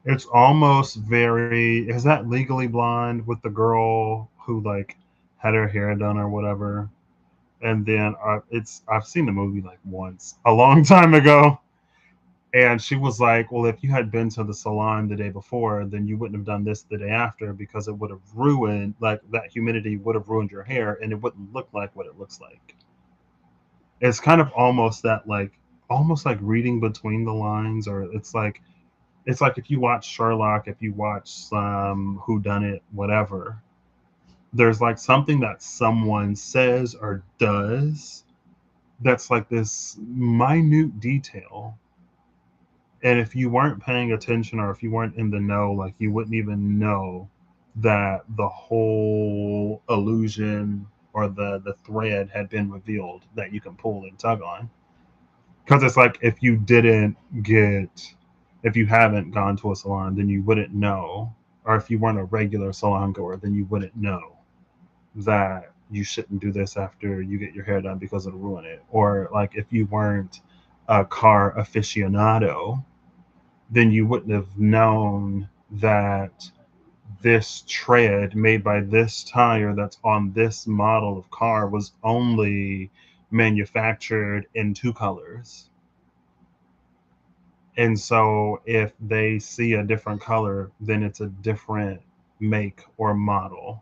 It's almost very, is that Legally Blonde with the girl who like had her hair done or whatever? And then I've seen the movie like once a long time ago. And she was like, well, if you had been to the salon the day before, then you wouldn't have done this the day after because it would have ruined, like, that humidity would have ruined your hair and it wouldn't look like what it looks like. It's kind of almost like reading between the lines, or it's like if you watch Sherlock, if you watch some Who Done It, whatever, there's like something that someone says or does that's like this minute detail. And if you weren't paying attention or if you weren't in the know, like you wouldn't even know that the whole illusion or the thread had been revealed that you can pull and tug on. Because it's like if you haven't gone to a salon, then you wouldn't know. Or if you weren't a regular salon goer, then you wouldn't know that you shouldn't do this after you get your hair done because it'll ruin it. Or like if you weren't a car aficionado, then you wouldn't have known that this tread made by this tire that's on this model of car was only manufactured in two colors. And so if they see a different color, then it's a different make or model.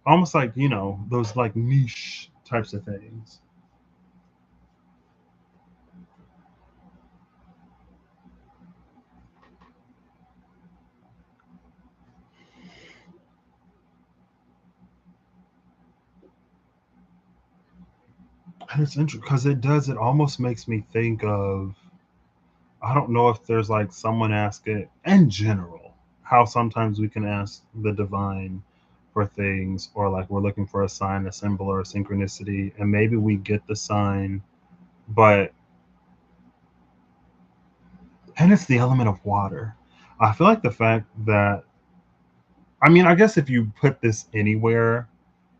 Almost like, those like niche types of things. And it's interesting because it almost makes me think of, I don't know if there's like someone ask it in general, how sometimes we can ask the divine for things, or like we're looking for a sign, a symbol, or a synchronicity, and maybe we get the sign, but, and it's the element of water. I feel like the fact that, I mean, I guess if you put this anywhere,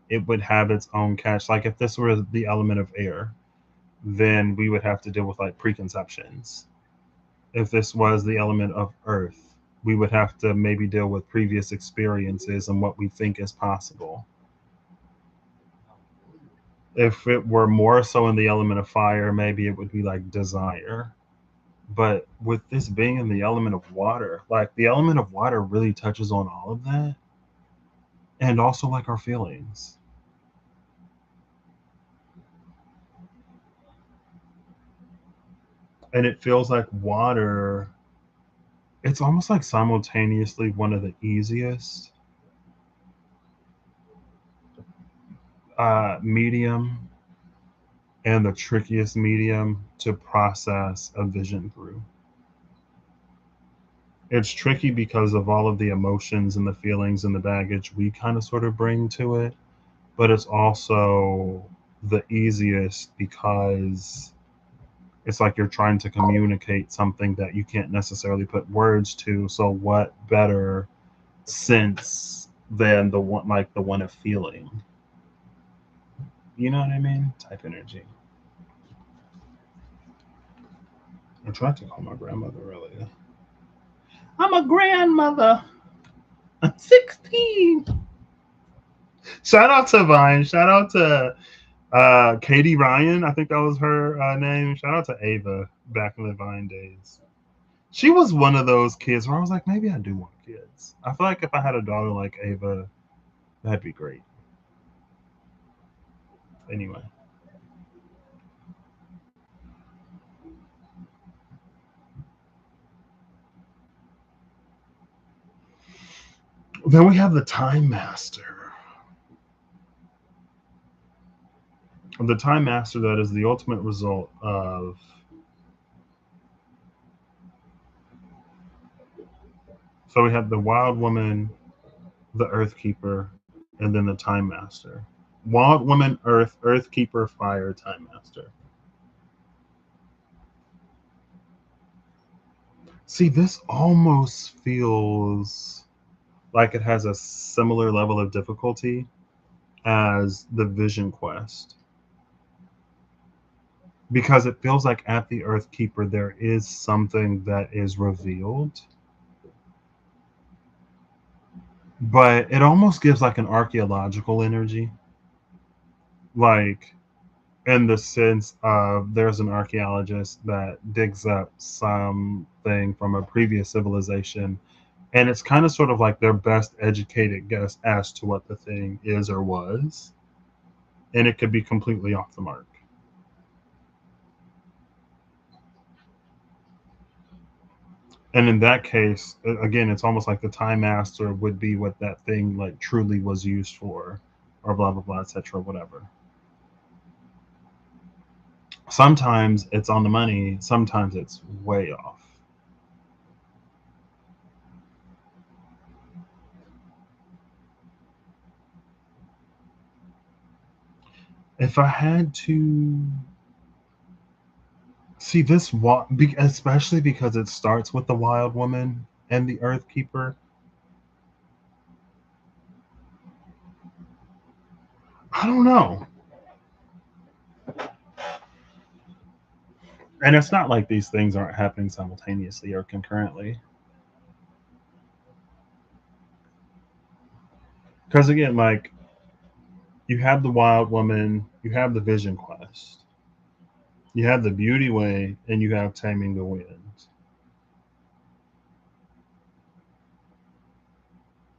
it would have its own catch. Like if this were the element of air, then we would have to deal with like preconceptions. If this was the element of earth, we would have to maybe deal with previous experiences and what we think is possible. If it were more so in the element of fire, maybe it would be like desire. But with this being in the element of water, like the element of water really touches on all of that, and also like our feelings. And it feels like water, it's almost like simultaneously one of the easiest medium and the trickiest medium to process a vision through. It's tricky because of all of the emotions and the feelings and the baggage we kind of sort of bring to it, but it's also the easiest because it's like you're trying to communicate something that you can't necessarily put words to. So what better sense than the one like the one of feeling? You know what I mean? Type energy. I tried to call my grandmother earlier. I'm a grandmother. I'm 16. Shout out to Vine. Shout out to Katie Ryan. I think that was her name. Shout out to Ava back in the Vine days. She was one of those kids where I was like, maybe I do want kids. I feel like if I had a daughter like Ava, that'd be great. Anyway, then we have the Time Master. The Time Master that is the ultimate result of. So we have the Wild Woman, the Earth Keeper, and then the Time Master. Wild Woman, Earth Keeper, Fire, Time Master. See, this almost feels like it has a similar level of difficulty as the Vision Quest because it feels like at the Earth Keeper there is something that is revealed, but it almost gives like an archaeological energy, like in the sense of there's an archaeologist that digs up something from a previous civilization, and it's kind of sort of like their best educated guess as to what the thing is or was, and it could be completely off the mark. And in that case, again, it's almost like the Time Master would be what that thing like truly was used for, or blah blah blah, etc. Whatever. Sometimes it's on the money. Sometimes it's way off. If I had to see this, especially because it starts with the Wild Woman and the Earth Keeper, I don't know. And it's not like these things aren't happening simultaneously or concurrently. Because again, like you have the Wild Woman, you have the Vision Quest, you have the Beauty Way, and you have Taming the Wind.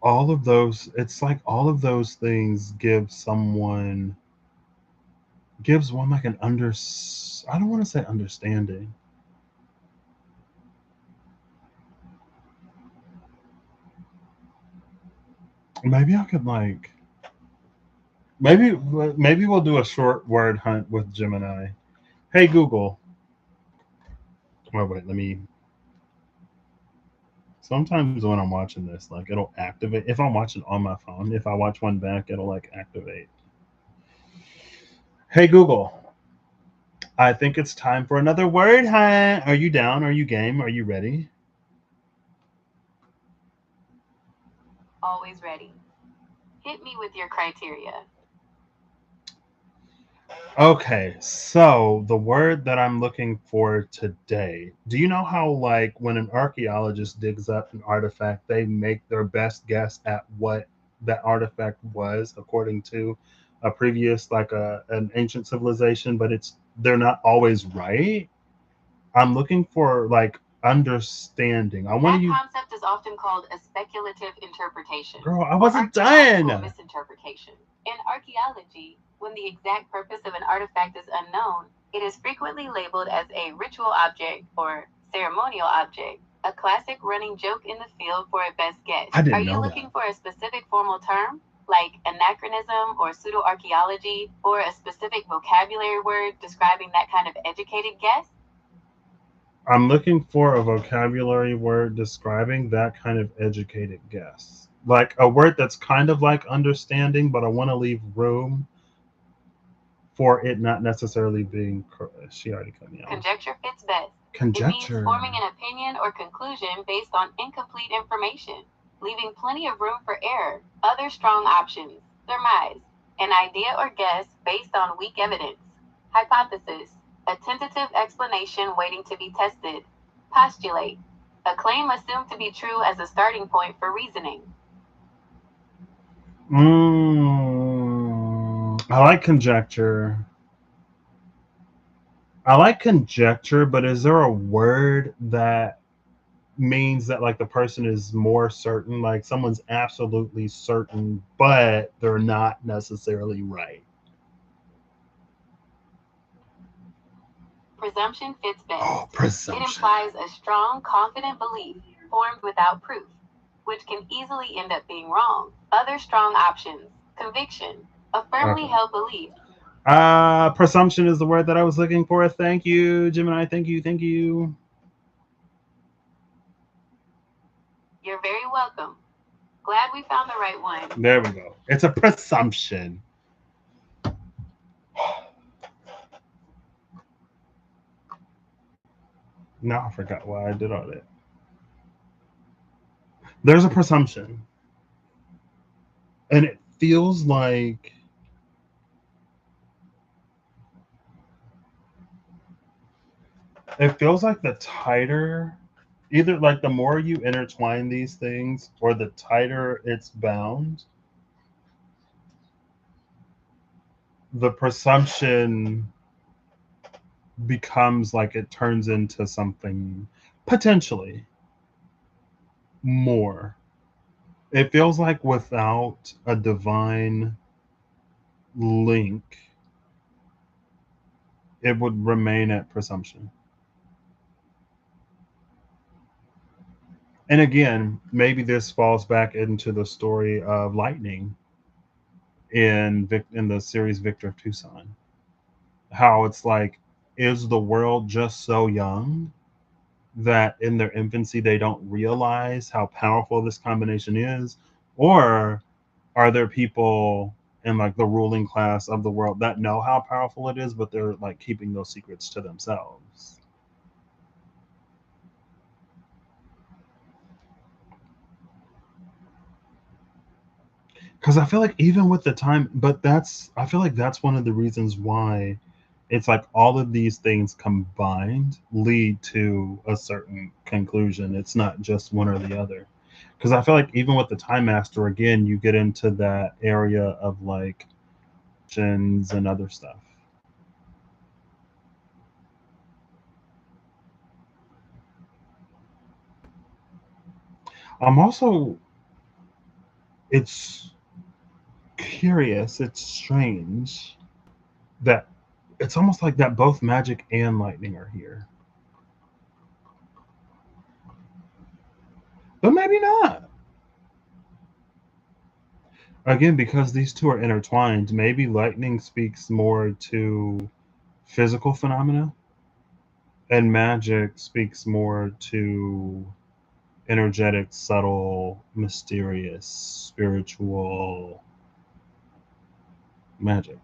All of those, it's like all of those things gives one like an I don't want to say understanding. Maybe I could like maybe maybe we'll do a short word hunt with Gemini. Hey Google. Oh wait, let me. Sometimes when I'm watching this, like it'll activate. If I'm watching on my phone, if I watch one back, it'll like activate. Hey Google, I think it's time for another word hunt. Are you down? Are you game? Are you ready? Always ready. Hit me with your criteria. Okay, so the word that I'm looking for today. Do you know how, like, when an archaeologist digs up an artifact, they make their best guess at what that artifact was according to a previous, like, an ancient civilization, but they're not always right. I'm looking for like understanding. I want That you, concept is often called a speculative interpretation girl. I or wasn't archaeological done. misinterpretation. In archaeology, when the exact purpose of an artifact is unknown, it is frequently labeled as a ritual object or ceremonial object, a classic running joke in the field for a best guess. I Are didn't you know looking that. for a specific formal term, like anachronism or pseudo archaeology, or a specific vocabulary word describing that kind of educated guess? I'm looking for a vocabulary word describing that kind of educated guess. Like a word that's kind of like understanding, but I want to leave room for it not necessarily being. She already cut me off. Conjecture fits best. It means Conjecture. forming an opinion or conclusion based on incomplete information, leaving plenty of room for error. Other strong options: surmise, an idea or guess based on weak evidence; hypothesis, a tentative explanation waiting to be tested; postulate, a claim assumed to be true as a starting point for reasoning. I like conjecture. I like conjecture, but is there a word that means that like the person is more certain, like someone's absolutely certain, but they're not necessarily right? Presumption fits best. Oh, presumption. It implies a strong, confident belief formed without proof, which can easily end up being wrong. Other strong options: conviction, a firmly Okay. held belief. Presumption is the word that I was looking for. Thank you, Gemini. Thank you. Thank you. You're very welcome. Glad we found the right one. There we go. It's a presumption. Now I forgot why I did all that. There's a presumption. And it feels like the tighter, either like the more you intertwine these things or the tighter it's bound, the presumption becomes like it turns into something potentially more. It feels like without a divine link, it would remain at presumption. And again, maybe this falls back into the story of lightning in the series Victor of Tucson. How it's like, is the world just so young that in their infancy they don't realize how powerful this combination is? Or are there people in like the ruling class of the world that know how powerful it is, but they're like keeping those secrets to themselves? Because I feel like even with the time, but I feel like that's one of the reasons why it's like all of these things combined lead to a certain conclusion. It's not just one or the other. Because I feel like even with the Time Master, again, you get into that area of like and other stuff. I'm also, it's curious, it's strange that it's almost like that both magic and lightning are here. But maybe not. Again, because these two are intertwined, maybe lightning speaks more to physical phenomena and magic speaks more to energetic, subtle, mysterious, spiritual magic.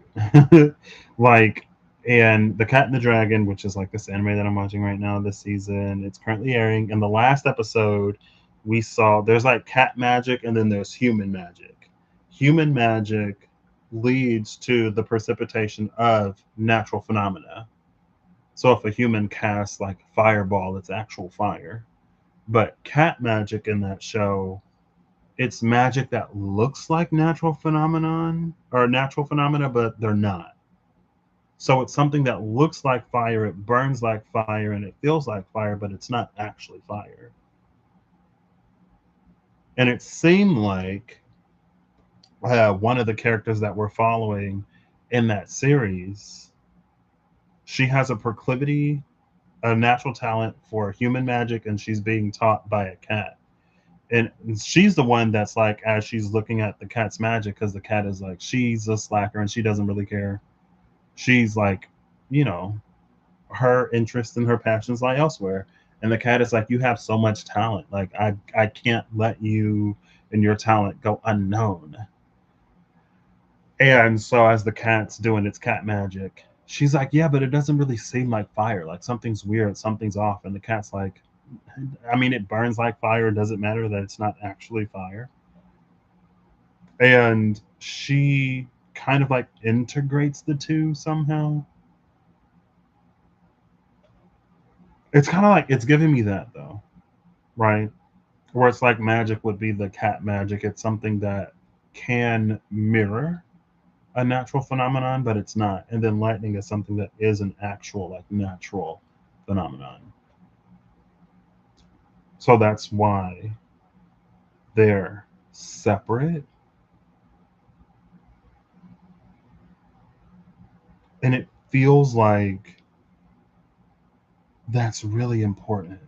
Like, and The Cat and the Dragon, which is like this anime that I'm watching right now this season, it's currently airing. In the last episode, we saw there's like cat magic and then there's human magic. Human magic leads to the precipitation of natural phenomena. So if a human casts like fireball, it's actual fire. But cat magic in that show, it's magic that looks like natural phenomenon or natural phenomena, but they're not. So it's something that looks like fire, it burns like fire, and it feels like fire, but it's not actually fire. And it seemed like one of the characters that we're following in that series, she has a proclivity, a natural talent for human magic, and she's being taught by a cat. And she's the one that's like, as she's looking at the cat's magic, because the cat is like, she's a slacker and she doesn't really care. She's like, you know, her interest and her passions lie elsewhere. And the cat is like, you have so much talent. Like, I can't let you and your talent go unknown. And so as the cat's doing its cat magic, she's like, yeah, but it doesn't really seem like fire. Like something's weird, something's off. And the cat's like, I mean, it burns like fire. Does it matter that it's not actually fire? And she kind of like integrates the two somehow. It's kind of like it's giving me that though, right? Where it's like magic would be the cat magic. It's something that can mirror a natural phenomenon, but it's not. And then lightning is something that is an actual, like natural phenomenon. So that's why they're separate. And it feels like that's really important.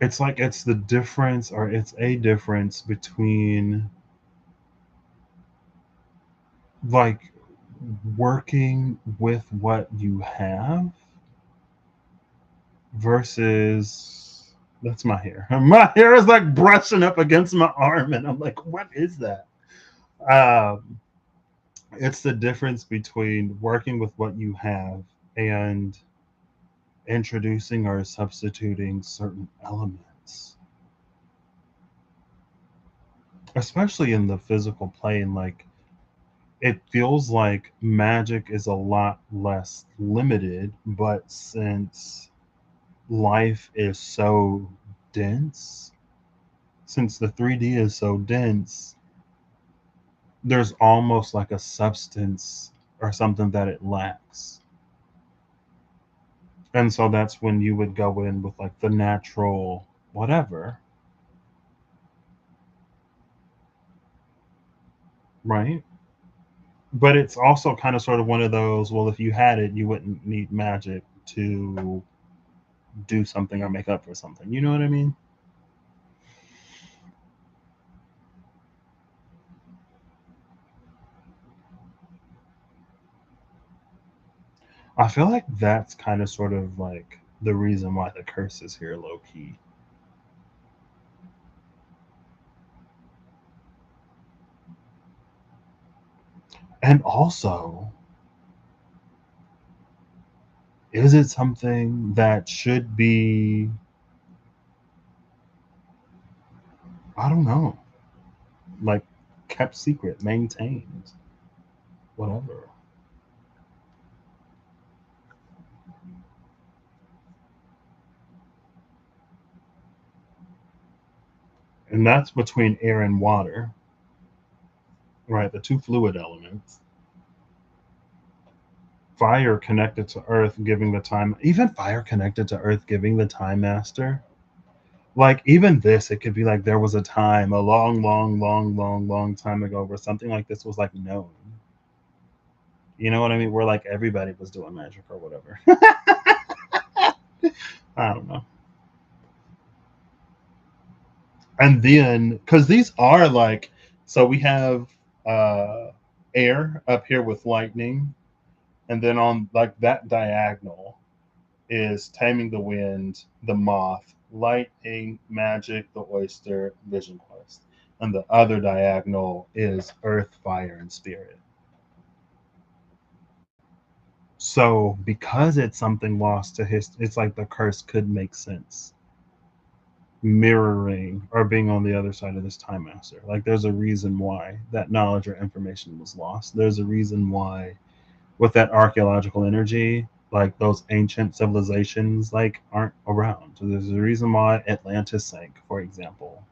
It's like it's the difference, or it's a difference between like working with what you have versus that's my hair. My hair is like brushing up against my arm, and I'm like, what is that? Um, it's the difference between working with what you have and introducing or substituting certain elements, especially in the physical plane. Like, it feels like magic is a lot less limited, but since life is so dense, since the 3D is so dense, there's almost like a substance or something that it lacks. And so that's when you would go in with like the natural whatever, right? But it's also kind of sort of one of those, well, if you had it, you wouldn't need magic to do something or make up for something. You know what I mean? I feel like that's kind of sort of like the reason why the curse is here low key. And also, is it something that should be, I don't know, like kept secret, maintained, whatever? And that's between air and water, right? The two fluid elements. Fire connected to earth, giving the time, even fire connected to earth, giving the time master. Like, even this, it could be like there was a time, a long, long, long, long, long time ago, where something like this was like known. You know what I mean? Where like everybody was doing magic or whatever. I don't know. And then, because these are like, so we have uh air up here with lightning, and then on like that diagonal is taming the wind, the moth, lightning, magic, the oyster, vision quest, and the other diagonal is earth, fire, and spirit. So because it's something lost to history, it's like the curse could make sense, mirroring or being on the other side of this time master. Like, there's a reason why that knowledge or information was lost. There's a reason why with that archaeological energy, like those ancient civilizations like aren't around. So there's a reason why Atlantis sank, for example,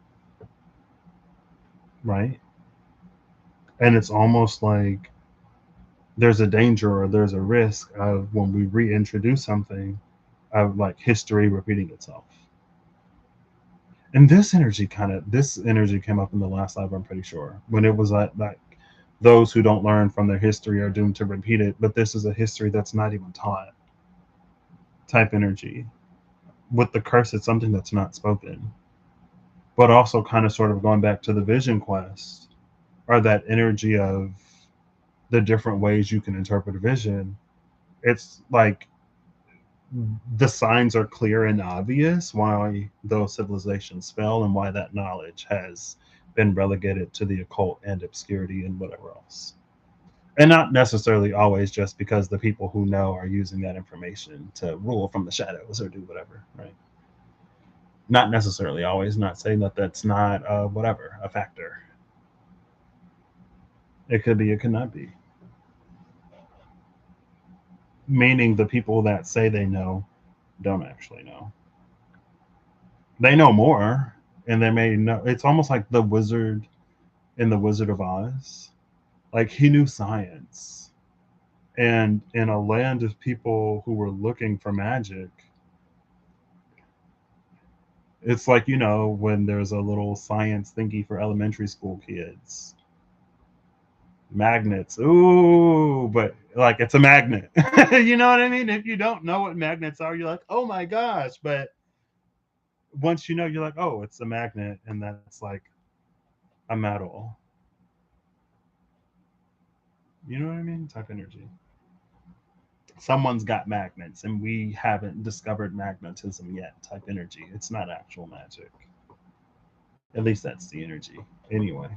right? And it's almost like there's a danger or there's a risk of when we reintroduce something of like history repeating itself. And this energy came up in the last live, I'm pretty sure, when it was like those who don't learn from their history are doomed to repeat it. But this is a history that's not even taught type energy. With the curse, it's something that's not spoken. But also kind of sort of going back to the vision quest, or that energy of the different ways you can interpret a vision. It's like the signs are clear and obvious why those civilizations fell and why that knowledge has been relegated to the occult and obscurity and whatever else. And not necessarily always just because the people who know are using that information to rule from the shadows or do whatever, right? Not necessarily always, not saying that that's not whatever, a factor. It could be, it could not be. Meaning the people that say they know don't actually know. They know more, and they may know. It's almost like the wizard in the Wizard of Oz. Like he knew science, and in a land of people who were looking for magic, it's like, when there's a little science thingy for elementary school kids. Magnets. Ooh, but like it's a magnet. You know what I mean? If you don't know what magnets are, you're like, oh my gosh. But once you know, you're like, oh, it's a magnet, and that's like a metal. You know what I mean? Type energy. Someone's got magnets, and we haven't discovered magnetism yet. Type energy. It's not actual magic. At least that's the energy. Anyway,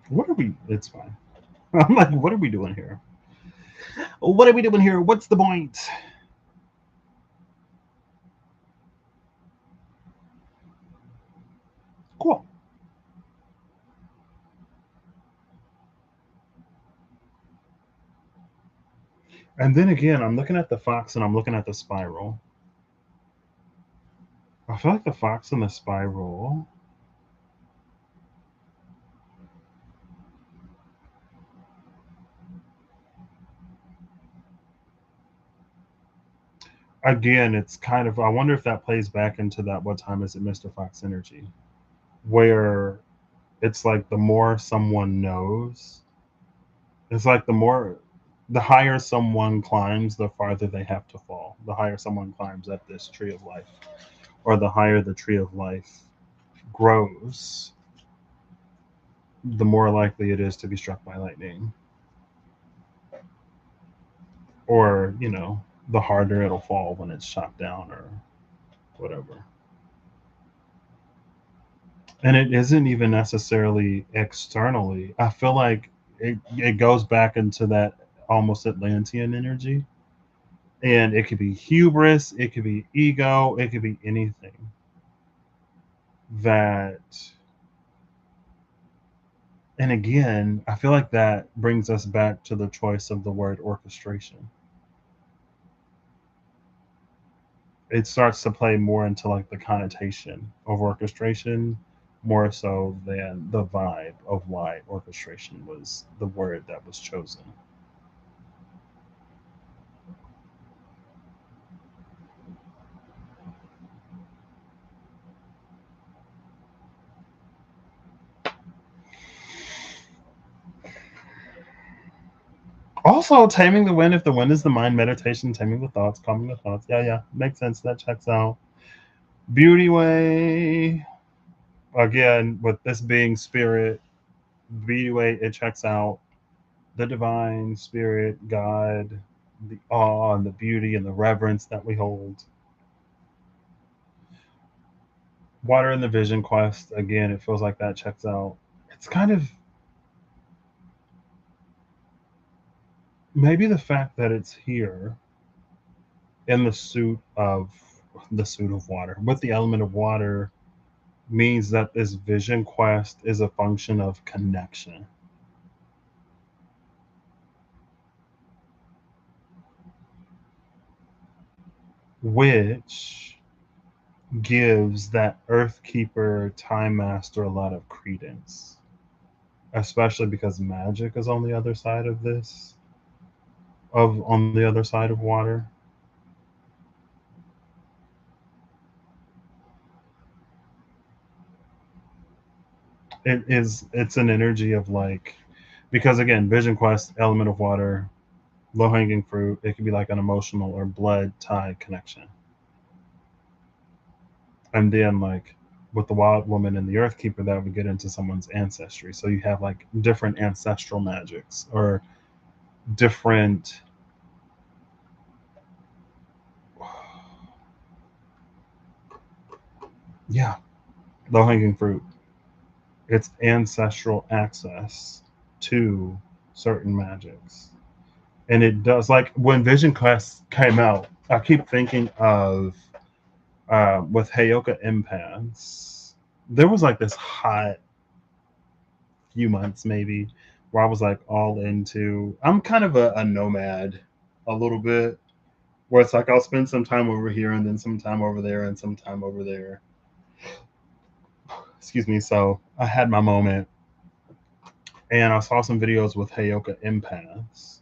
what are we? It's fine. I'm like, what are we doing here? What are we doing here? What's the point? Cool. And then again, I'm looking at the fox and I'm looking at the spiral. I feel like the fox and the spiral, again, it's kind of, I wonder if that plays back into that what time is it, Mr. Fox energy, where it's like the more someone knows, it's like the higher someone climbs, the farther they have to fall. The higher someone climbs at this tree of life, or the higher the tree of life grows, the more likely it is to be struck by lightning. Or, the harder it'll fall when it's shot down or whatever. And it isn't even necessarily externally. I feel like it goes back into that almost Atlantean energy. And it could be hubris, it could be ego, it could be anything that. And again, I feel like that brings us back to the choice of the word orchestration. It starts to play more into like the connotation of orchestration more so than the vibe of why orchestration was the word that was chosen. Also, taming the wind, if the wind is the mind, meditation, taming the thoughts, calming the thoughts. Yeah, yeah, makes sense. That checks out. Beauty way, again, with this being spirit, beauty way, it checks out. The divine spirit, God, the awe and the beauty and the reverence that we hold. Water in the Vision Quest, again, it feels like that checks out. It's kind of maybe the fact that it's here in the suit of water with the element of water means that this vision quest is a function of connection, which gives that earth keeper time master a lot of credence, especially because magic is on the other side of this, of on the other side of water. It's an energy of like, because again, vision quest, element of water, low hanging fruit, it could be like an emotional or blood tie connection. And then like with the wild woman and the earth keeper, that would get into someone's ancestry. So you have like different ancestral magics or different, yeah, low hanging fruit. It's ancestral access to certain magics. And it does, like when Vision Quest came out, I keep thinking of with Heyoka Empaths. There was like this hot few months maybe where I was like all into. I'm kind of a nomad a little bit, where it's like I'll spend some time over here and then some time over there and some time over there. Excuse me. So I had my moment, and I saw some videos with Heyoka Empaths,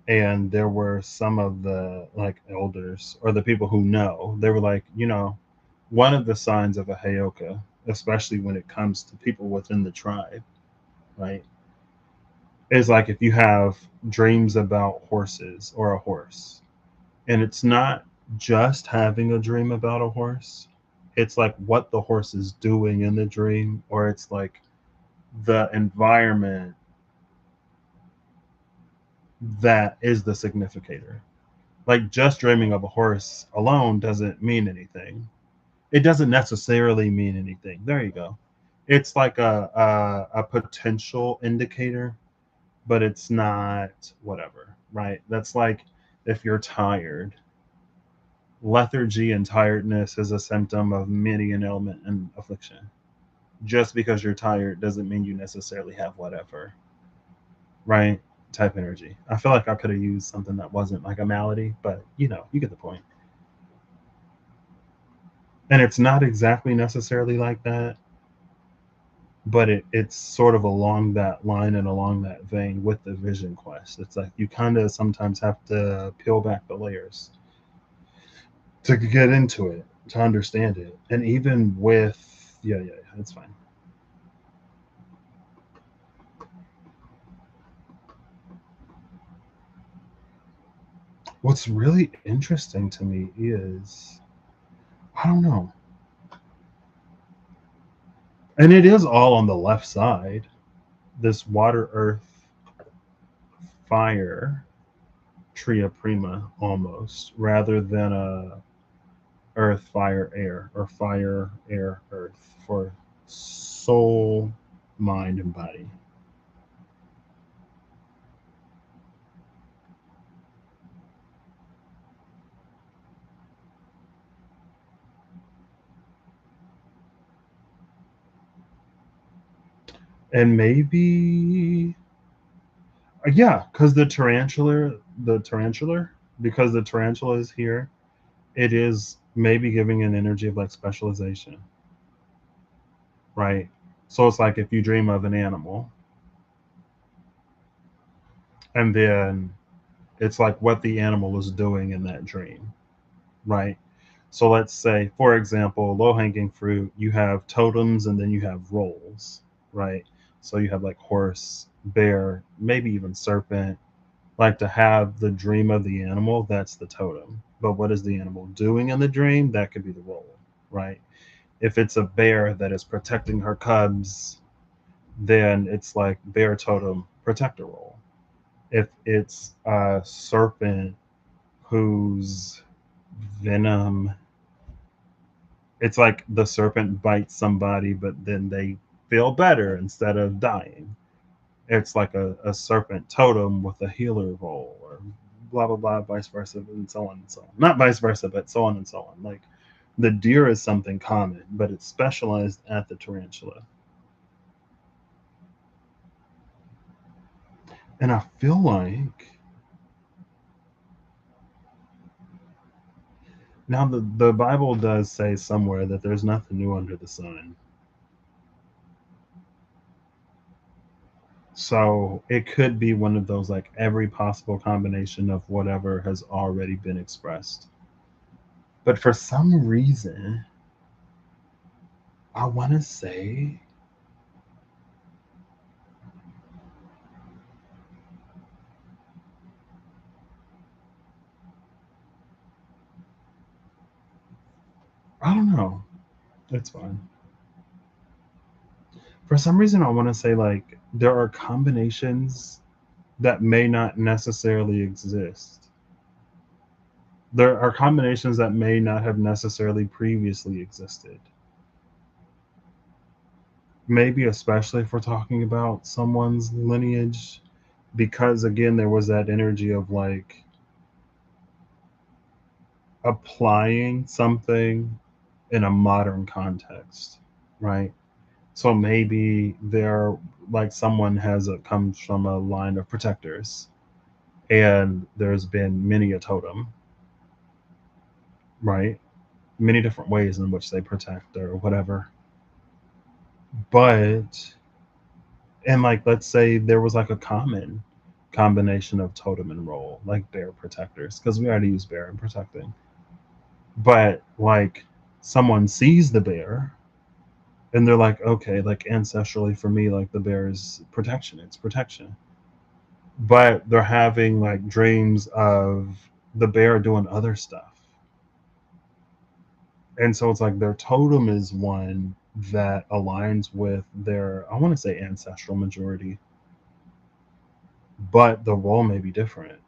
and there were some of the like elders or the people who know. They were like, one of the signs of a Heyoka, especially when it comes to people within the tribe, right, is like if you have dreams about horses or a horse, and it's not just having a dream about a horse, it's like what the horse is doing in the dream, or it's like the environment that is the significator. Like just dreaming of a horse alone doesn't mean anything. It doesn't necessarily mean anything. There you go. It's like a potential indicator, but it's not whatever, right? That's like if you're tired. Lethargy and tiredness is a symptom of many an ailment and affliction. Just because you're tired doesn't mean you necessarily have whatever, right? Type energy. I feel like I could have used something that wasn't like a malady, but you get the point. And it's not exactly necessarily like that, but it's sort of along that line and along that vein with the vision quest. It's like you kind of sometimes have to peel back the layers to get into it, to understand it. And even with, yeah, it's fine. What's really interesting to me is, I don't know, and it is all on the left side, this water, earth, fire, tria prima almost, rather than a earth, fire, air, or fire, air, earth for soul, mind, and body. And maybe, yeah, because the tarantular, because the tarantula is here, it is maybe giving an energy of like specialization, right? So it's like if you dream of an animal, and then it's like what the animal is doing in that dream, right? So let's say, for example, low hanging fruit, you have totems and then you have roles, right? So you have like horse, bear, maybe even serpent. Like to have the dream of the animal, that's the totem. But what is the animal doing in the dream? That could be the role, right? If it's a bear that is protecting her cubs, then it's like bear totem protector role. If it's a serpent whose venom, it's like the serpent bites somebody, but then they feel better instead of dying. It's like a serpent totem with a healer role, or blah blah blah, vice versa, and so on and so on. Not vice versa, but so on and so on. Like the deer is something common, but it's specialized at the tarantula. And I feel like now the Bible does say somewhere that there's nothing new under the sun. So it could be one of those like every possible combination of whatever has already been expressed. But for some reason, I want to say, I don't know. It's fine. For some reason, I want to say like there are combinations that may not necessarily exist. There are combinations that may not have necessarily previously existed. maybe especially if we're talking about someone's lineage, because again, there was that energy of like applying something in a modern context, right? So maybe they're like someone has comes from a line of protectors, and there's been many a totem, right? Many different ways in which they protect or whatever. But and like let's say there was like a common combination of totem and role, like bear protectors, because we already use bear in protecting. But like someone sees the bear and they're like, okay, like ancestrally for me, like the bear is protection, it's protection. But they're having like dreams of the bear doing other stuff. And so it's like their totem is one that aligns with their, I want to say ancestral majority, but the role may be different.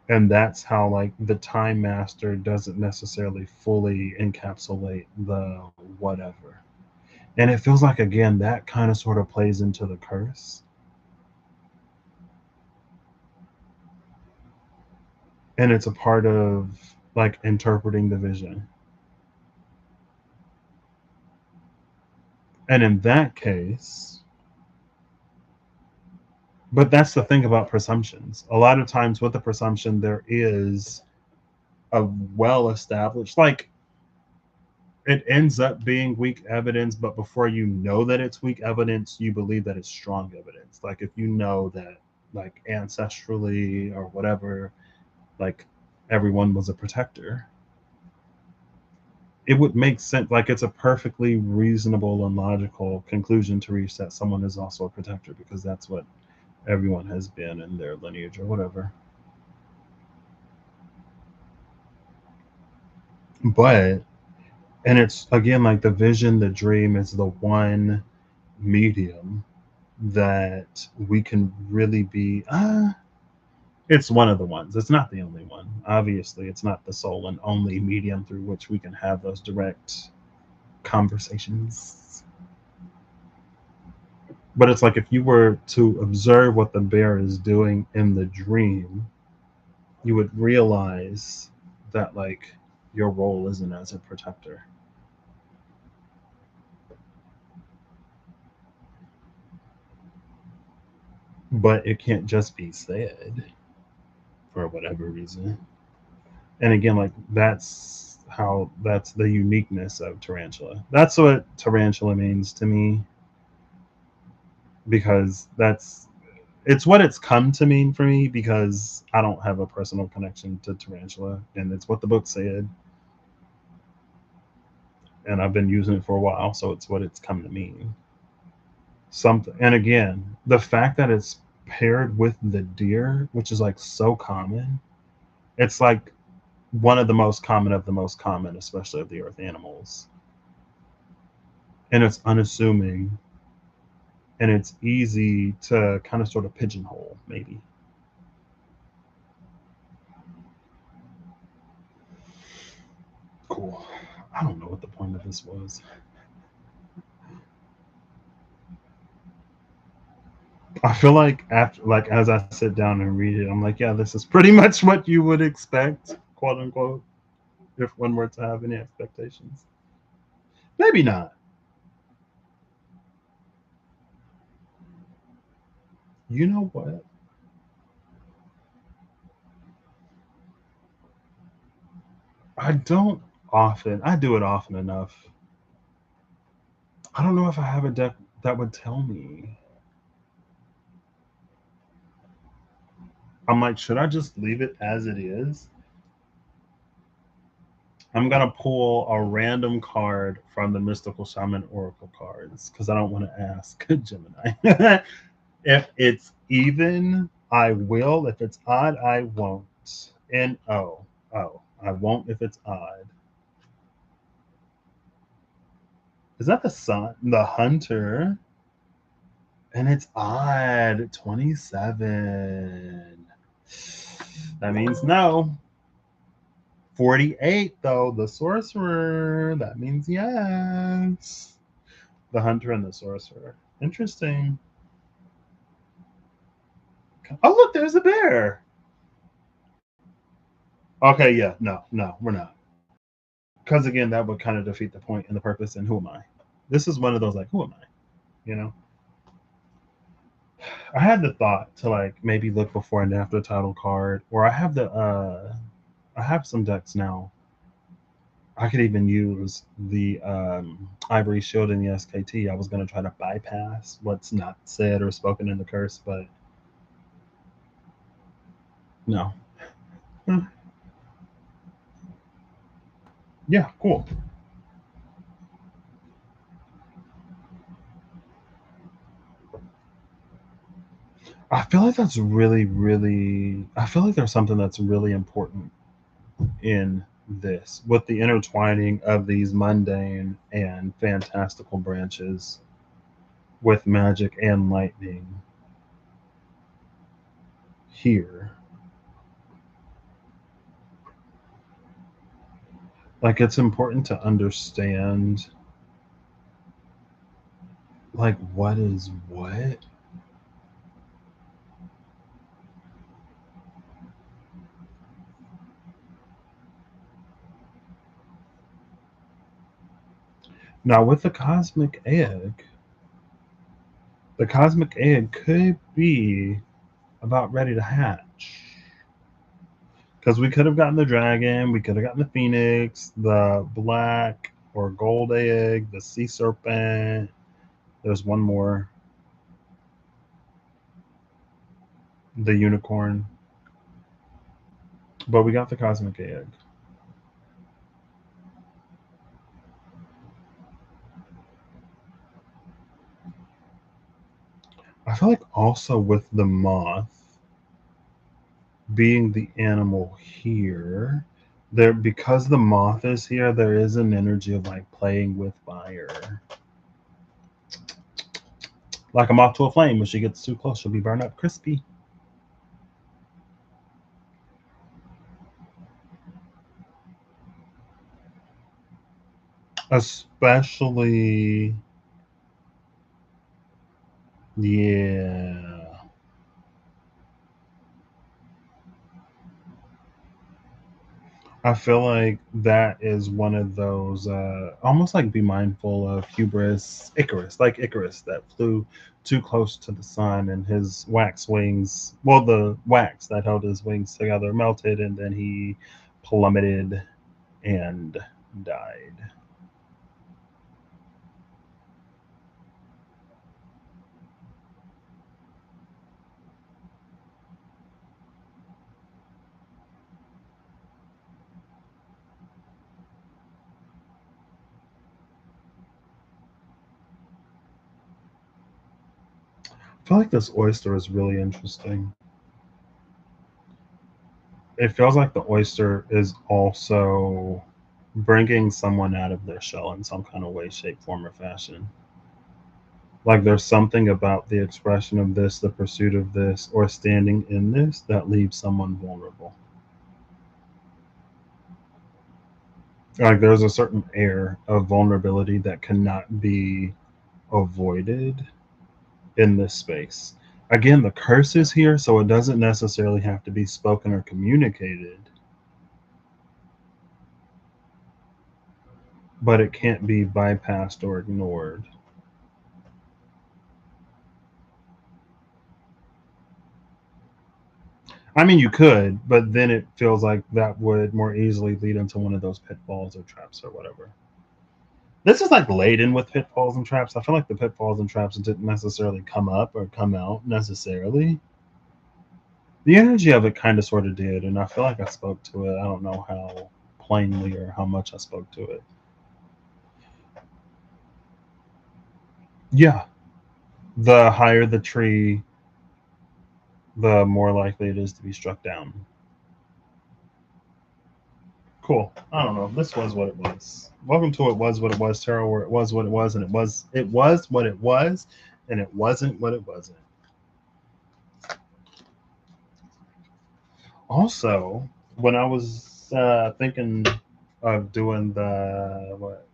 And that's how like the time master doesn't necessarily fully encapsulate the whatever. And it feels like again that kind of sort of plays into the curse. And it's a part of like interpreting the vision. And in that case, but that's the thing about presumptions. A lot of times with the presumption, there is a well established, like it ends up being weak evidence, but before you know that it's weak evidence, you believe that it's strong evidence. Like if you know that, like ancestrally or whatever, like everyone was a protector, it would make sense. Like it's a perfectly reasonable and logical conclusion to reach that someone is also a protector because that's what everyone has been in their lineage or whatever. But and it's again like the vision, the dream is the one medium that we can really be it's one of the ones, it's not the only one, obviously it's not the sole and only medium through which we can have those direct conversations. But it's like if you were to observe what the bear is doing in the dream, you would realize that like your role isn't as a protector. But it can't just be said for whatever reason. And again, like that's the uniqueness of tarantula. That's what tarantula means to me because it's what it's come to mean for me because I don't have a personal connection to tarantula and it's what the book said and I've been using it for a while, so it's what it's come to mean. Something, and again, the fact that it's paired with the deer, which is like so common, it's like one of the most common of the most common, especially of the earth animals. And it's unassuming and it's easy to kind of sort of pigeonhole, maybe. Cool. I don't know what the point of this was. I feel like after, like, as I sit down and read it, I'm like, yeah, this is pretty much what you would expect, quote unquote, if one were to have any expectations. Maybe not. You know what? I don't often. I do it often enough. I don't know if I have a deck that would tell me. I'm like, should I just leave it as it is? I'm gonna pull a random card from the Mystical Shaman Oracle cards because I don't want to ask Gemini. If it's even, I will. If it's odd, I won't. And I won't if it's odd. Is that the sun? The hunter? And it's odd. 27. That means no. 48 though, the sorcerer. That means yes. The hunter and the sorcerer. Interesting. Oh, look, there's a bear. Okay, yeah, no, we're not. Because again, that would kind of defeat the point and the purpose. And who am I? This is one of those like, who am I? You know, I had the thought to like maybe look before and after the title card, or I have some decks now. I could even use the Ivory Shield in the SKT. I was going to try to bypass what's not said or spoken in the curse, but no. Hmm. Yeah, cool. I feel like that's really, really. I feel like there's something that's really important in this with the intertwining of these mundane and fantastical branches with magic and lightning here. Like, it's important to understand, like, what is what. Now, with the cosmic egg could be about ready to hatch. Because we could have gotten the dragon, we could have gotten the phoenix, the black or gold egg, the sea serpent. There's one more, the unicorn. But we got the cosmic egg. I feel like also with the moth being the animal here, there because the moth is here, there is an energy of like playing with fire. Like a moth to a flame, when she gets too close, she'll be burned up crispy. Especially, yeah. I feel like that is one of those almost like be mindful of hubris, Icarus, like Icarus that flew too close to the sun and his wax wings, well, the wax that held his wings together melted and then he plummeted and died. I feel like this oyster is really interesting. It feels like the oyster is also bringing someone out of their shell in some kind of way, shape, form, or fashion. Like there's something about the expression of this, the pursuit of this, or standing in this that leaves someone vulnerable. Like there's a certain air of vulnerability that cannot be avoided in this space. Again, the curse is here, so it doesn't necessarily have to be spoken or communicated, but it can't be bypassed or ignored. I mean, you could, but then it feels like that would more easily lead into one of those pitfalls or traps or whatever. This is like laden with pitfalls and traps. I feel like the pitfalls and traps didn't necessarily come up or come out necessarily. The energy of it kind of sort of did, and I feel like I spoke to it. I don't know how plainly or how much I spoke to it. Yeah, the higher the tree, the more likely it is to be struck down. Cool. I don't know. This was what it was. Welcome to It Was What It Was, Tarot, where it was what it was, and it was what it was, and it wasn't what it wasn't. Also, when I was thinking of doing the what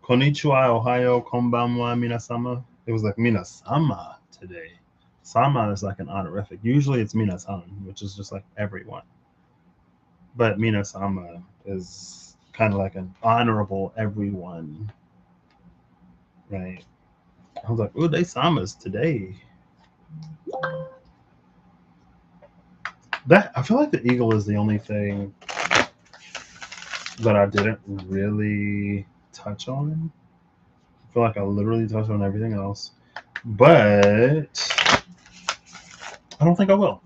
Konnichiwa, Ohio, konbanwa, minasama. It was like minasama today. Sama is like an honorific. Usually it's minasan, which is just like everyone. But minasama is kind of like an honorable everyone, right? I was like, oh, they samas today. That I feel like the eagle is the only thing that I didn't really touch on. I feel like I literally touched on everything else, but I don't think I will.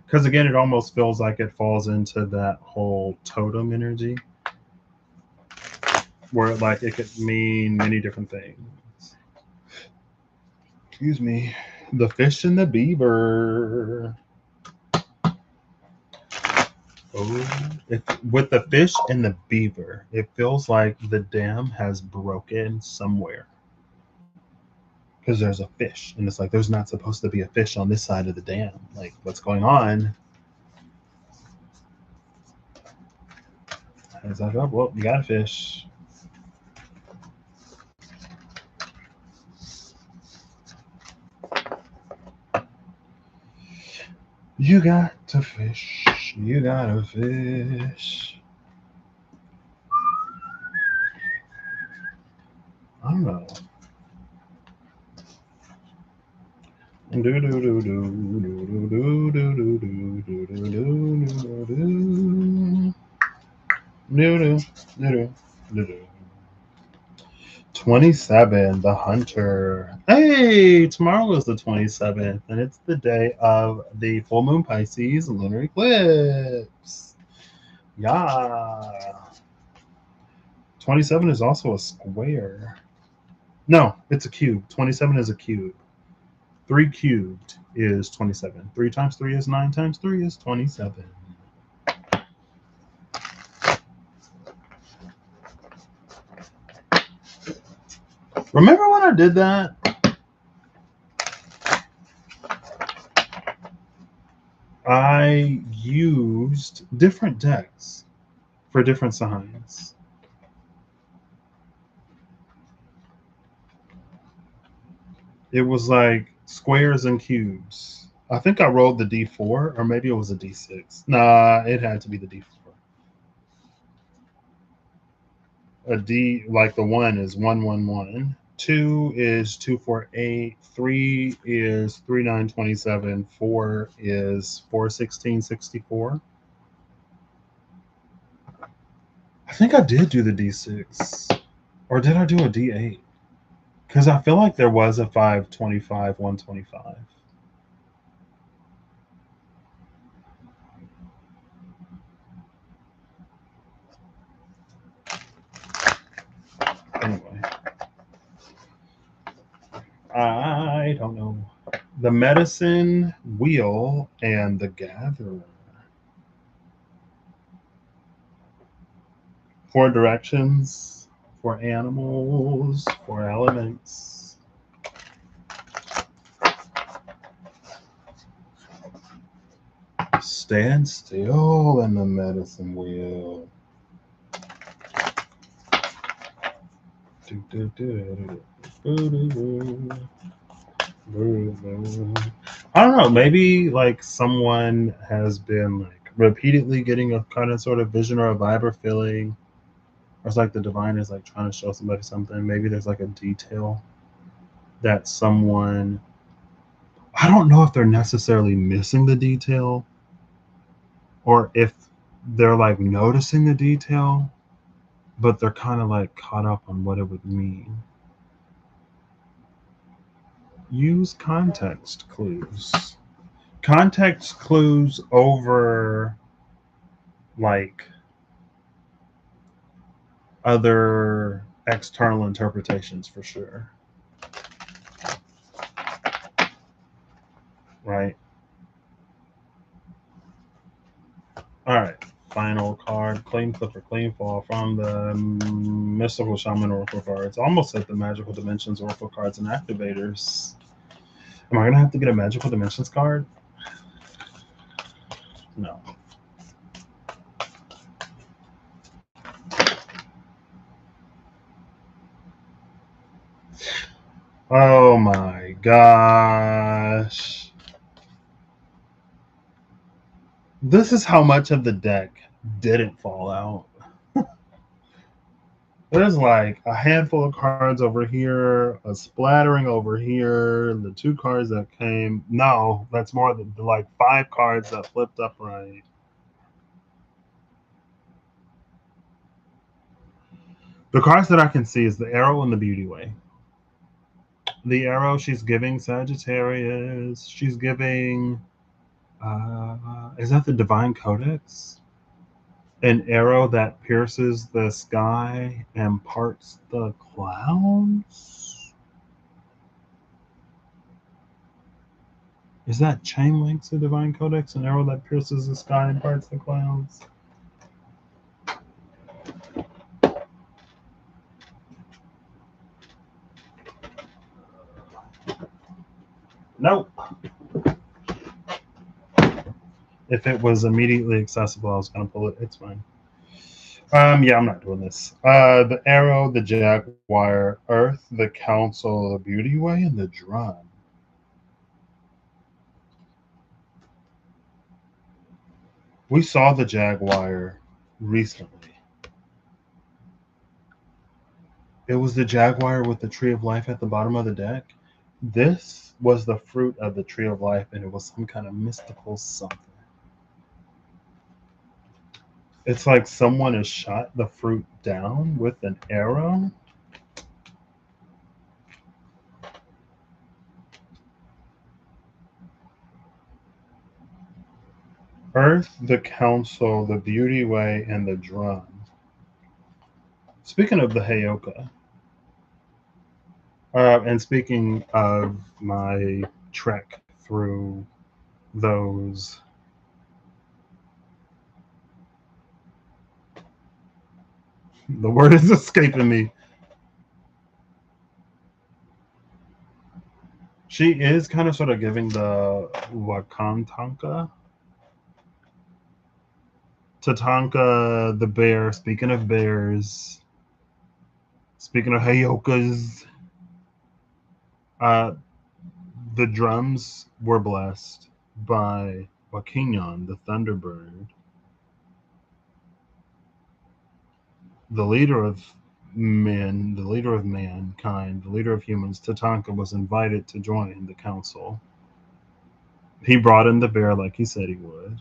Because again, it almost feels like it falls into that whole totem energy, where like it could mean many different things. Excuse me. The fish and the beaver. Oh, with the fish and the beaver, it feels like the dam has broken somewhere. Because there's a fish, and it's like there's not supposed to be a fish on this side of the dam. Like, what's going on? And it's like, oh, well, you got a fish. You got to fish. You got to fish. I don't know. Do do do do do do do do do do do do do do. No, no, no, no, no. 27, the Hunter. Hey, tomorrow is the 27th, and it's the day of the full moon Pisces lunar eclipse. Yeah. 27 is also a square. No, it's a cube. 27 is a cube. 3 cubed is 27. 3 times 3 is 9 times 3 is 27. Remember when I did that? I used different decks for different signs. It was like squares and cubes. I think I rolled the D4, or maybe it was a D6. Nah, it had to be the D4. A D, like the 1 is 111. 2 is 248. 3 is 3927. 4 is 41664. I think I did do the D6. Or did I do a D8? Because I feel like there was a 525, 125. Anyway, I don't know. The medicine wheel and the gatherer. 4 directions, 4 animals, 4 elements. Stand still in the medicine wheel. I don't know. Maybe like someone has been like repeatedly getting a kind of sort of vision or a vibe or feeling, or it's like the divine is like trying to show somebody something. Maybe there's like a detail that someone, I don't know if they're necessarily missing the detail or if they're like noticing the detail, but they're kind of like caught up on what it would mean. Use context clues. Context clues over like other external interpretations for sure. Right? All right. Final card, clean flip or clean fall from the mystical shaman oracle cards. Almost at the magical dimensions oracle cards and activators. Am I gonna have to get a magical dimensions card? No. Oh my gosh. This is how much of the deck didn't fall out. There's like a handful of cards over here, a splattering over here, the two cards that came. No, that's more than like five cards that flipped upright. The cards that I can see is the arrow and the beauty way. The arrow, she's giving Sagittarius. She's giving, is that the Divine Codex? An arrow that pierces the sky and parts the clouds? Is that Chain Links the Divine Codex? An arrow that pierces the sky and parts the clouds? Nope. If it was immediately accessible, I was going to pull it. It's fine. Yeah, I'm not doing this. The arrow, the jaguar, Earth, the council, the beauty way, and the drum. We saw the jaguar recently. It was the jaguar with the tree of life at the bottom of the deck. This was the fruit of the tree of life, and it was some kind of mystical something. It's like someone has shot the fruit down with an arrow. Earth, the council, the beauty way, and the drum. Speaking of the Heyoka, and speaking of my trek through those, the word is escaping me. She is kind of sort of giving the Wakantanka. Tatanka, the bear. Speaking of bears, speaking of Heyokas, uh, the drums were blessed by Wakinyon, the Thunderbird, the leader of men, the leader of mankind, the leader of humans. Tatanka was invited to join the council. He brought in the bear like he said he would.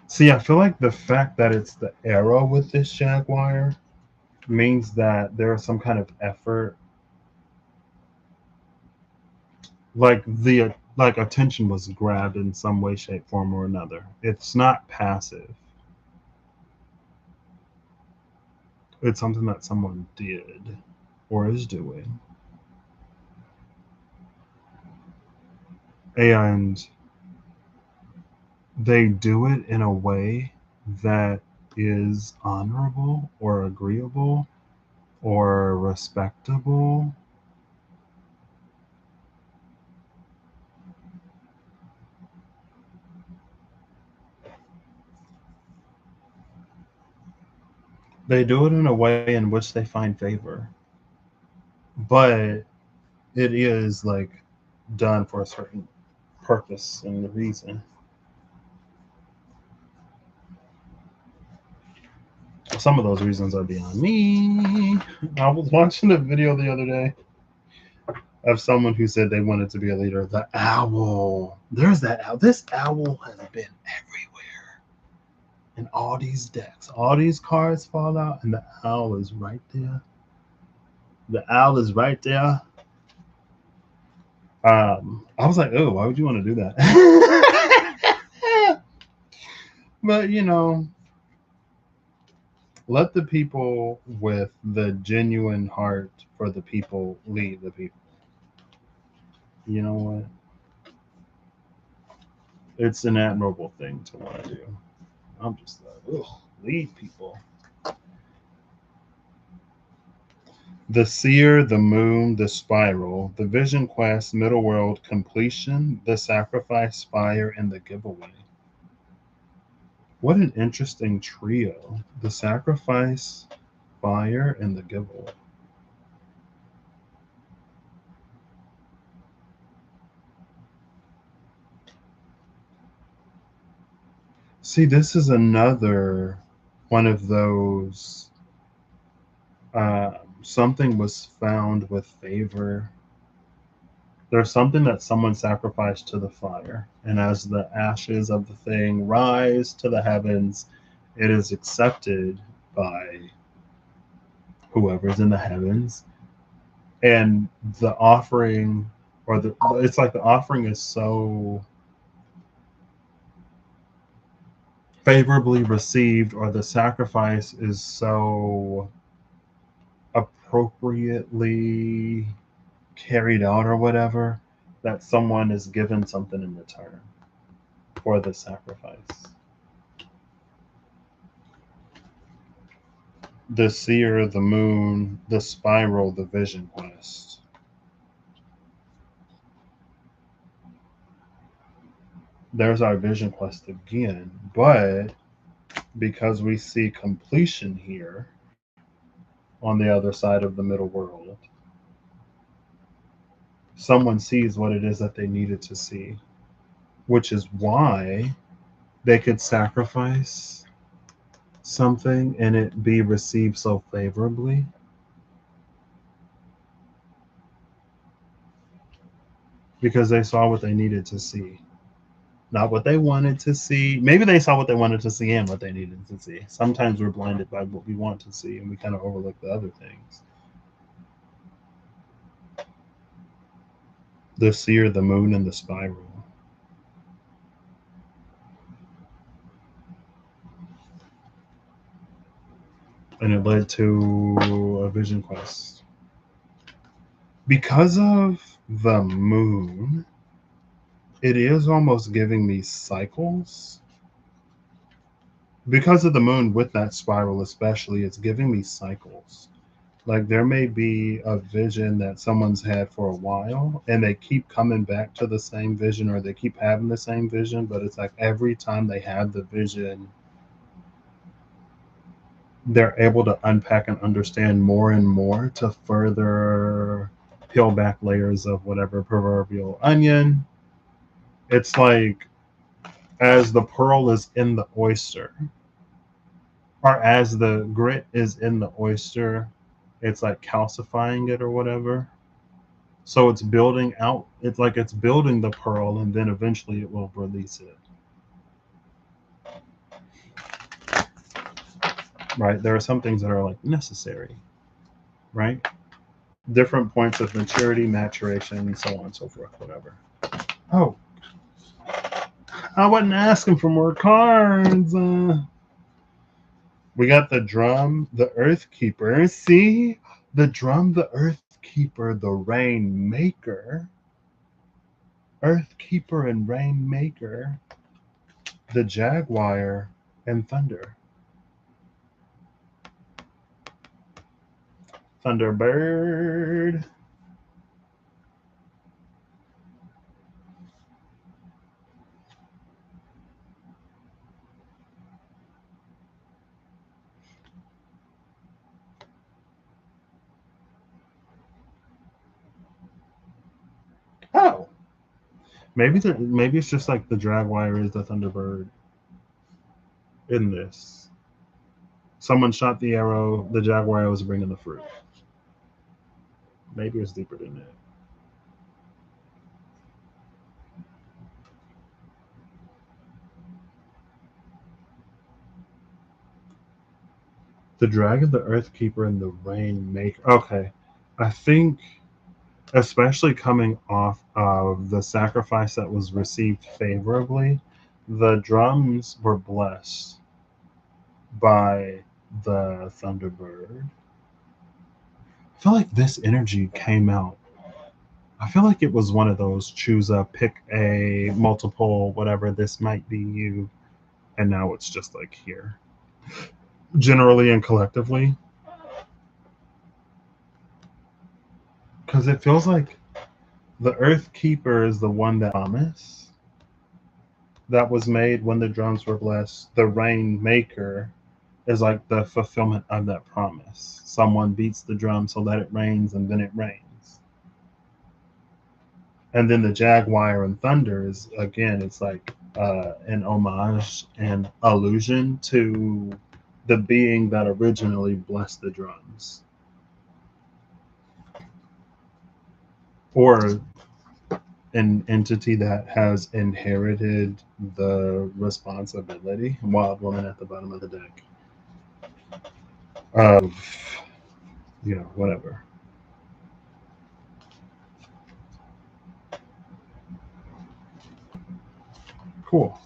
See, I feel like the fact that it's the arrow with this jaguar means that there's some kind of effort, like attention was grabbed in some way, shape, form, or another. It's not passive. It's something that someone did or is doing. And they do it in a way that is honorable or agreeable or respectable. They do it in a way in which they find favor, but it is like done for a certain purpose and reason. Some of those reasons are beyond me. I was watching a video the other day of someone who said they wanted to be a leader. The owl. There's that owl. This owl has been everywhere in all these decks. All these cards fall out, and the owl is right there. The owl is right there. I was like, oh, why would you want to do that? But let the people with the genuine heart for the people lead the people. You know what? It's an admirable thing to want to do. I'm just like, ugh, lead people. The Seer, the Moon, the Spiral, the Vision Quest, Middle World, Completion, the Sacrifice, Fire, and the Giveaway. What an interesting trio. The Sacrifice, buyer and the giver. See, this is another one of those something was found with favor. There's something that someone sacrificed to the fire, and as the ashes of the thing rise to the heavens, it is accepted by whoever's in the heavens. And the offering, or it's like the offering is so favorably received, or the sacrifice is so appropriately carried out or whatever, that someone is given something in return for the sacrifice. The seer, the moon, the spiral, the vision quest. There's our vision quest again, but because we see completion here on the other side of the middle world, someone sees what it is that they needed to see, which is why they could sacrifice something and it be received so favorably. Because they saw what they needed to see, not what they wanted to see. Maybe they saw what they wanted to see and what they needed to see. Sometimes we're blinded by what we want to see and we kind of overlook the other things. The seer, the moon, and the spiral. And it led to a vision quest. Because of the moon, it is almost giving me cycles. Because of the moon with that spiral, especially, it's giving me cycles. Like there may be a vision that someone's had for a while and they keep coming back to the same vision, or they keep having the same vision, but it's like every time they have the vision, they're able to unpack and understand more and more to further peel back layers of whatever proverbial onion. It's like as the pearl is in the oyster, or as the grit is in the oyster, it's like calcifying it or whatever. So it's building out, it's like it's building the pearl and then eventually it will release it. Right? There are some things that are like necessary, right? Different points of maturity, maturation, and so on and so forth, whatever. Oh, I wasn't asking for more cards. We got the drum, the earth keeper. See? The drum, the earth keeper, the rain maker. Earth keeper and rain maker. The jaguar and thunder. Thunderbird. Oh, maybe it's just like the jaguar is the thunderbird in this. Someone shot the arrow. The jaguar was bringing the fruit. Maybe it's deeper than that. The dragon, the earth keeper, and the rain maker. Okay, I think especially coming off of the sacrifice that was received favorably, the drums were blessed by the Thunderbird. I feel like this energy came out. I feel like it was one of those choose a, pick a, multiple, whatever, this might be you. And now it's just like here. Generally and collectively. Because it feels like the Earth Keeper is the one that promised that was made when the drums were blessed. The Rain Maker is like the fulfillment of that promise. Someone beats the drum so that it rains, and then it rains. And then the jaguar and thunder is, again, it's like an homage and allusion to the being that originally blessed the drums, or an entity that has inherited the responsibility. Wild woman at the bottom of the deck of, whatever. Cool.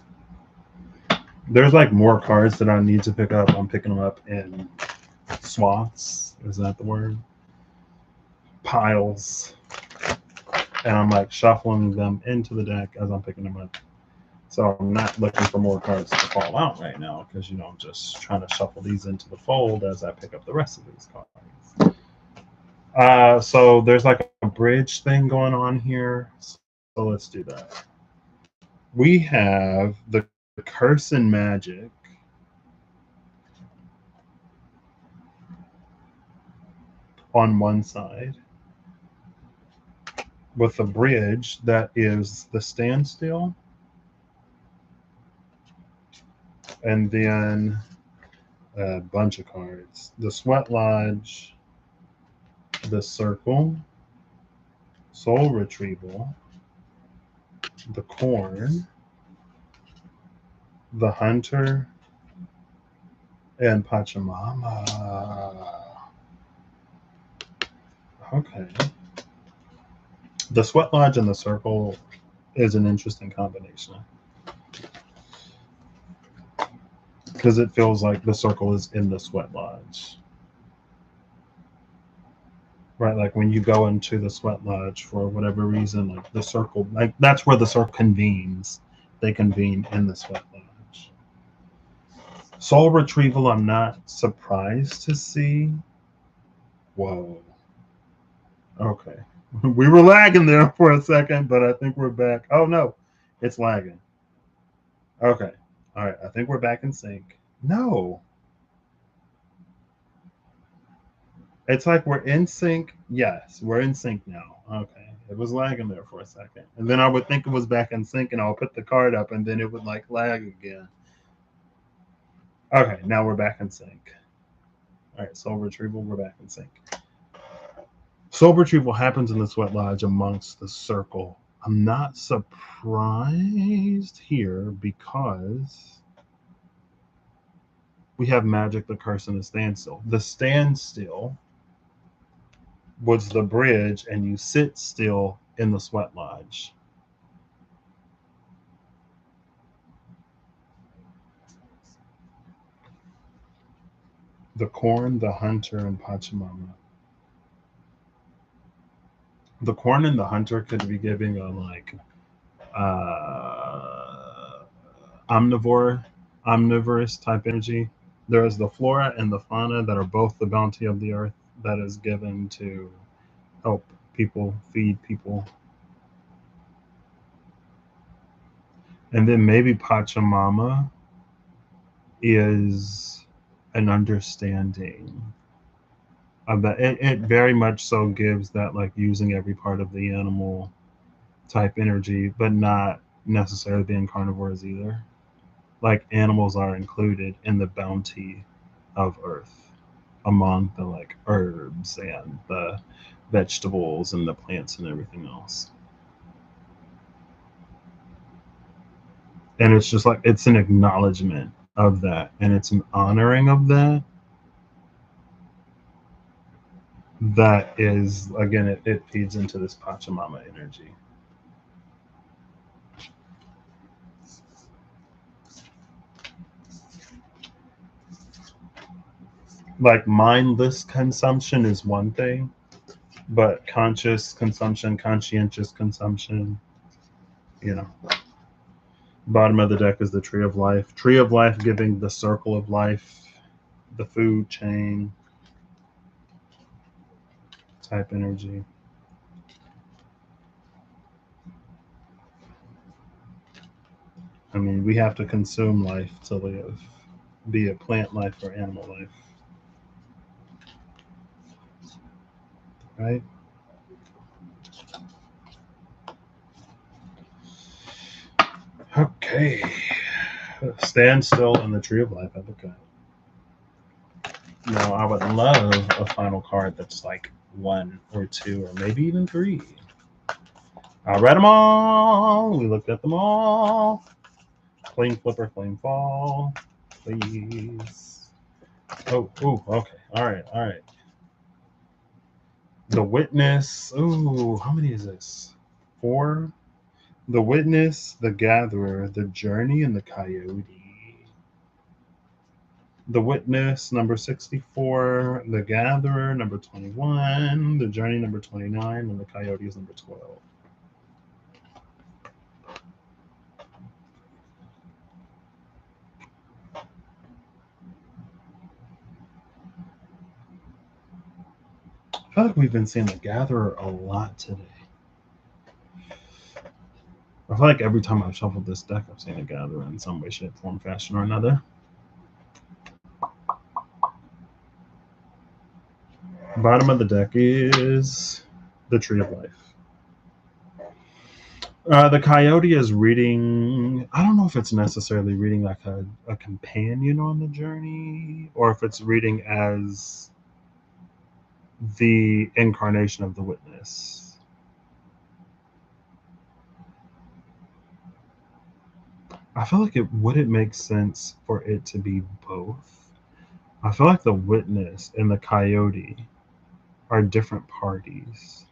There's like more cards that I need to pick up. I'm picking them up in swaths. Is that the word? Piles. And I'm like shuffling them into the deck as I'm picking them up. So I'm not looking for more cards to fall out right now because, I'm just trying to shuffle these into the fold as I pick up the rest of these cards. So there's like a bridge thing going on here. So let's do that. We have the curse and magic on one side with a bridge that is the standstill, and then a bunch of cards: the Sweat Lodge, the Circle, Soul Retrieval, the Corn, the Hunter, and Pachamama. Okay. The Sweat Lodge and the Circle is an interesting combination because it feels like the Circle is in the Sweat Lodge. Right, like when you go into the Sweat Lodge for whatever reason, like the Circle, like that's where the Circle convenes. They convene in the Sweat Lodge. Soul Retrieval, I'm not surprised to see. Whoa. Okay. We were lagging there for a second, but I think we're back. Oh no, it's lagging. Okay. All right. I think we're back in sync. No, it's like we're in sync. Yes, we're in sync now. Okay. It was lagging there for a second. And then I would think it was back in sync and I'll put the card up and then it would like lag again. Okay. Now we're back in sync. All right. Soul Retrieval, we're back in sync. Soul Retrieval happens in the Sweat Lodge amongst the Circle. I'm not surprised here because we have Magic, the Curse, and the Standstill. The Standstill was the bridge, and you sit still in the Sweat Lodge. The Corn, the Hunter, and Pachamama. The Corn and the Hunter could be giving a like uh, omnivore, omnivorous type energy. There is the flora and the fauna that are both the bounty of the earth that is given to help people, feed people. And then maybe Pachamama is an understanding of that. It very much so gives that like using every part of the animal type energy, but not necessarily being carnivores either. Like animals are included in the bounty of earth among the like herbs and the vegetables and the plants and everything else. And it's just like it's an acknowledgement of that and it's an honoring of that that is again it feeds into this Pachamama energy. Like mindless consumption is one thing, but conscious consumption, conscientious consumption, you know. Bottom of the deck is the Tree of Life. Tree of Life giving the circle of life, the food chain type energy. I mean, we have to consume life to live. be it plant life or animal life, right? Okay. Stand still in the tree of life. Okay. Now, I would love a final card that's like one or two or maybe even three. I read them all. We looked at them all. Flame flipper, flame fall, please. Oh, okay. All right, all right. The witness. Ooh, how many is this? Four. The witness, the gatherer, the journey, and the coyote. The witness, number 64. The gatherer, number 21. The journey, number 29. And the coyote is number 12. I feel like we've been seeing the gatherer a lot today. I feel like every time I've shuffled this deck, I've seen a gatherer in some way, shape, form, fashion, or another. Bottom of the deck is the Tree of Life. The coyote is reading. I don't know if it's necessarily reading like a companion on the journey, or if it's reading as the incarnation of the witness. I feel like it wouldn't make sense for it to be both. I feel like the witness and the coyote are different parties.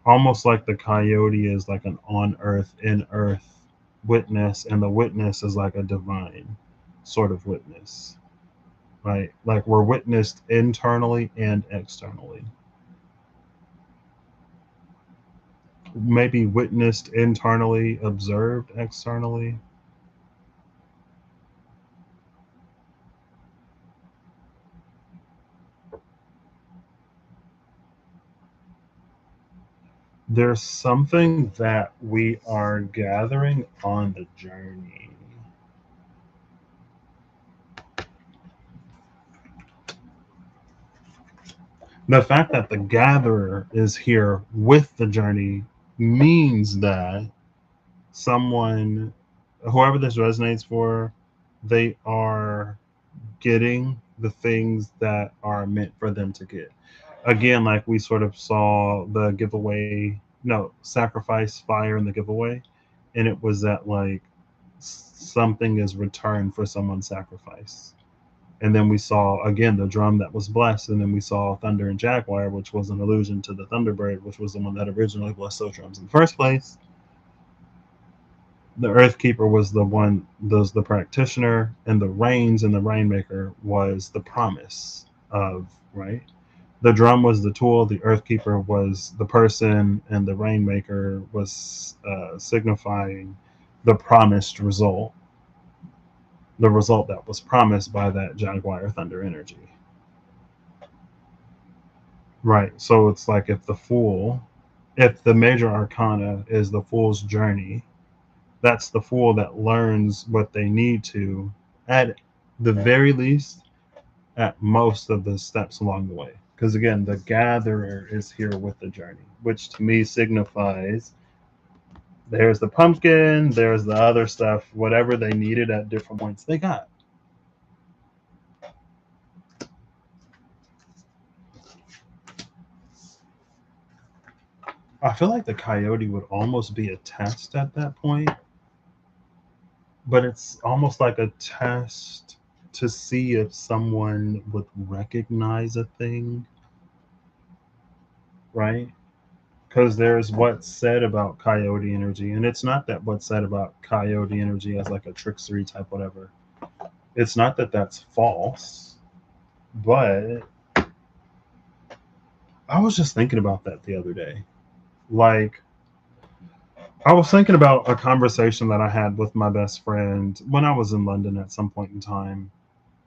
Almost like the coyote is like an on earth, in earth witness, and the witness is like a divine sort of witness, right? Like we're witnessed internally and externally. Maybe witnessed internally, observed externally. There's something that we are gathering on the journey. The fact that the gatherer is here with the journey means that someone, whoever this resonates for, they are getting the things that are meant for them to get. Again, like we sort of saw the giveaway, no, sacrifice fire in the giveaway, and it was that like something is returned for someone's sacrifice. And then we saw again the drum that was blessed, and then we saw Thunder and Jaguar, which was an allusion to the Thunderbird, which was the one that originally blessed those drums in the first place. The Earthkeeper was the one, was the practitioner, and the Rains and the Rainmaker was the promise of, right? The drum was the tool, the Earthkeeper was the person, and the Rainmaker was signifying the promised result, the result that was promised by that Jaguar Thunder energy. Right. So it's like if the Fool, if the major arcana is the Fool's journey, that's the Fool that learns what they need to, at the very least, at most of the steps along the way. Because again, the gatherer is here with the journey, which to me signifies there's the pumpkin, there's the other stuff, whatever they needed at different points, they got. I feel like the coyote would almost be a test at that point, but it's almost like a test to see if someone would recognize a thing, right? Because there's what's said about coyote energy, and it's not that what's said about coyote energy as like a trickstery type whatever. It's not that that's false, but I was just thinking about that the other day. Like, I was thinking about a conversation that I had with my best friend when I was in London at some point in time,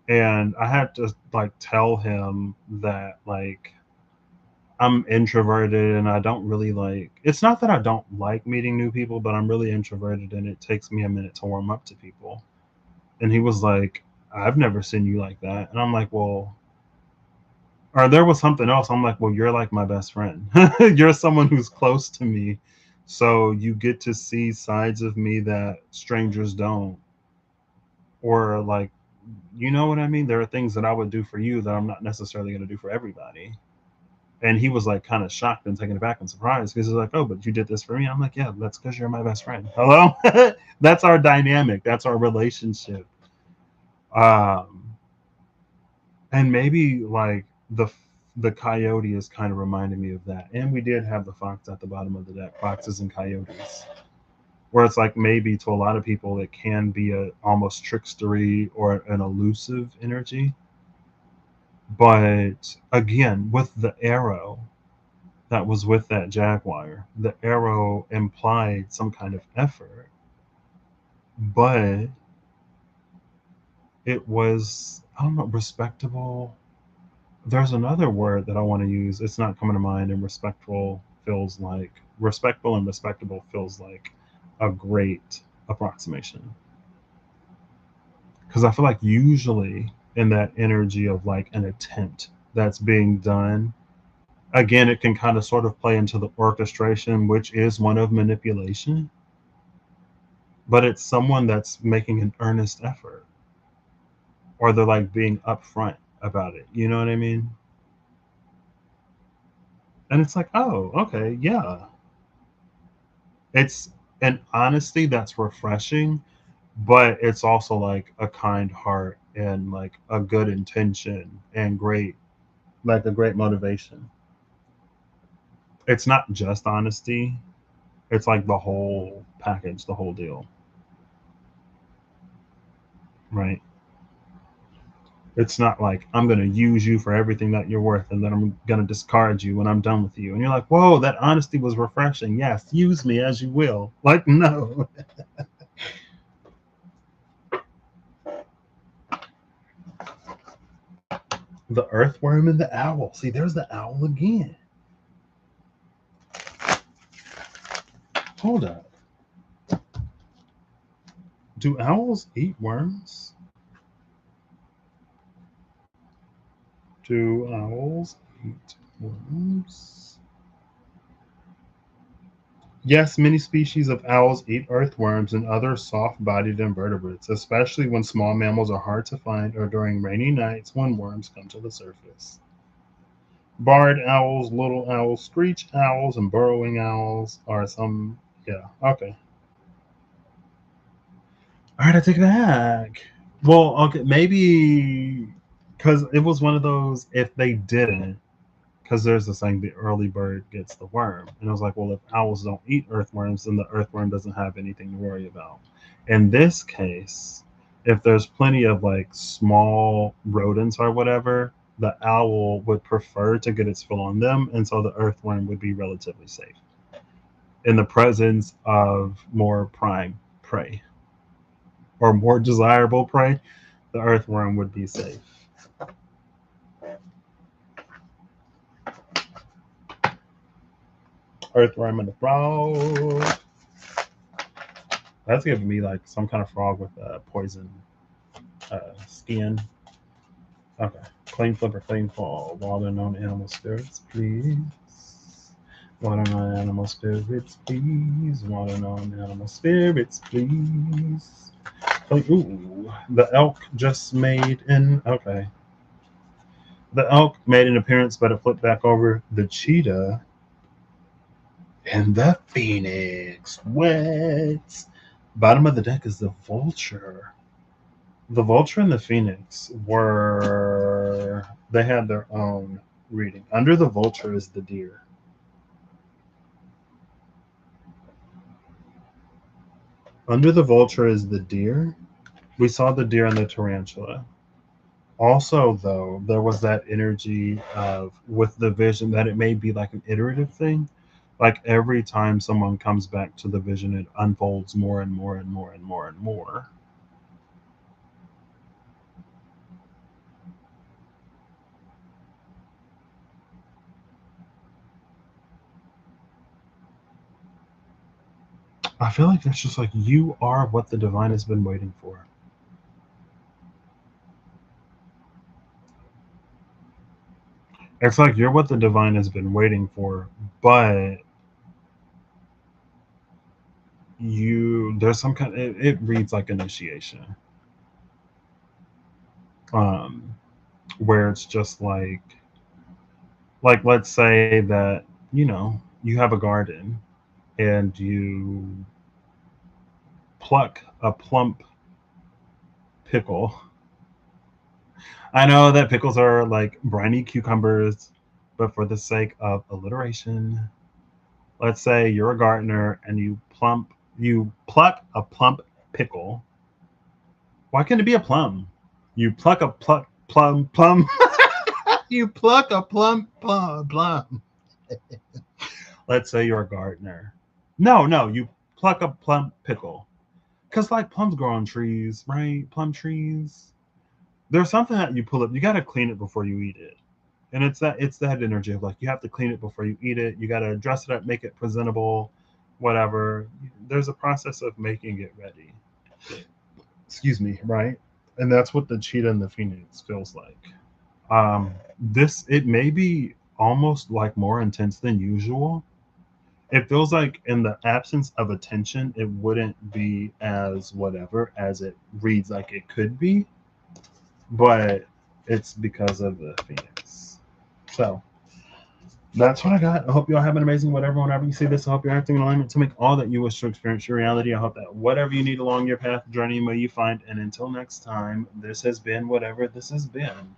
and I had to like tell him that like I'm introverted and I don't really like, it's not that I don't like meeting new people, but I'm really introverted and it takes me a minute to warm up to people. And he was like, I've never seen you like that. And I'm like, well, or there was something else. I'm like, well, you're like my best friend. You're someone who's close to me. So you get to see sides of me that strangers don't. Or like, you know what I mean? There are things that I would do for you that I'm not necessarily going to do for everybody. And he was like kind of shocked and taken aback and surprised because he's like, oh, but you did this for me. I'm like, yeah, that's because you're my best friend. Hello? That's our dynamic. That's our relationship. Um, and maybe like the coyote is kind of reminding me of that. And we did have the fox at the bottom of the deck, foxes and coyotes, where it's like maybe to a lot of people it can be a almost trickstery or an elusive energy. But again, with the arrow that was with that jaguar, the arrow implied some kind of effort, but it was, I don't know, respectable. There's another word that I want to use. It's not coming to mind, and respectful and respectable feels like a great approximation. Because I feel like usually in that energy of like an attempt that's being done, again, it can kind of sort of play into the orchestration, which is one of manipulation, but it's someone that's making an earnest effort or they're like being upfront about it. You know what I mean? And it's like, oh, okay, yeah. It's an honesty that's refreshing, but it's also like a kind heart and like a good intention and great, like a great motivation. It's not just honesty, it's like the whole package, the whole deal, right? It's not like I'm going to use you for everything that you're worth and then I'm going to discard you when I'm done with you. And you're like, whoa, that honesty was refreshing. Yes, use me as you will. Like, no. The earthworm and the owl. See, there's the owl again. Hold up. Do owls eat worms? Do owls eat worms? Yes, many species of owls eat earthworms and other soft bodied invertebrates, especially when small mammals are hard to find or during rainy nights when worms come to the surface. Barred owls, little owls, screech owls, and burrowing owls are some. Yeah, okay. All right, I take it back. Well, okay, maybe because it was one of those, if they didn't, because there's the saying the early bird gets the worm. And I was like, well, if owls don't eat earthworms, then the earthworm doesn't have anything to worry about. In this case, if there's plenty of like small rodents or whatever, the owl would prefer to get its fill on them, and so the earthworm would be relatively safe in the presence of more prime prey or more desirable prey. The earthworm would be safe. Earthworm and the frog. That's giving me like some kind of frog with poison skin. Okay. Clean flip or clean fall. Water known animal spirits, please. Water known animal spirits, please. Water known animal spirits, please. Ooh, the elk just made an. Okay. The elk made an appearance, but it flipped back over. The cheetah and the phoenix. What? Bottom of the deck is the vulture. The vulture and the phoenix were, they had their own reading. Under the vulture is the deer. Under the vulture is the deer. We saw the deer and the tarantula. Also, though, there was that energy of with the vision that it may be like an iterative thing. Like every time someone comes back to the vision, it unfolds more and more and more and more and more. I feel like that's just like you are what the divine has been waiting for. It's like you're what the divine has been waiting for, but there's some kind. It reads like initiation, um, where it's just like let's say that you have a garden and you pluck a plump pickle. I know that pickles are like briny cucumbers, but for the sake of alliteration, let's say you're a gardener and you pluck a plump pickle. Why can't it be a plum? You pluck a plum. You pluck a plum. Let's say you're a gardener. No, you pluck a plum pickle. Cause like plums grow on trees, right? Plum trees. There's something that you pull up. You gotta clean it before you eat it, and it's that energy of like you have to clean it before you eat it. You gotta dress it up, make it presentable, whatever. There's a process of making it ready. Excuse me, right? And that's what the cheetah and the phoenix feels like. This it may be almost like more intense than usual. It feels like in the absence of attention, it wouldn't be as whatever as it reads like it could be, but it's because of the phoenix. So that's what I got. I hope y'all have an amazing whatever. Whenever you see this, I hope you're acting in alignment to make all that you wish to experience your reality. I hope that whatever you need along your path journey may you find. And until next time, this has been whatever this has been.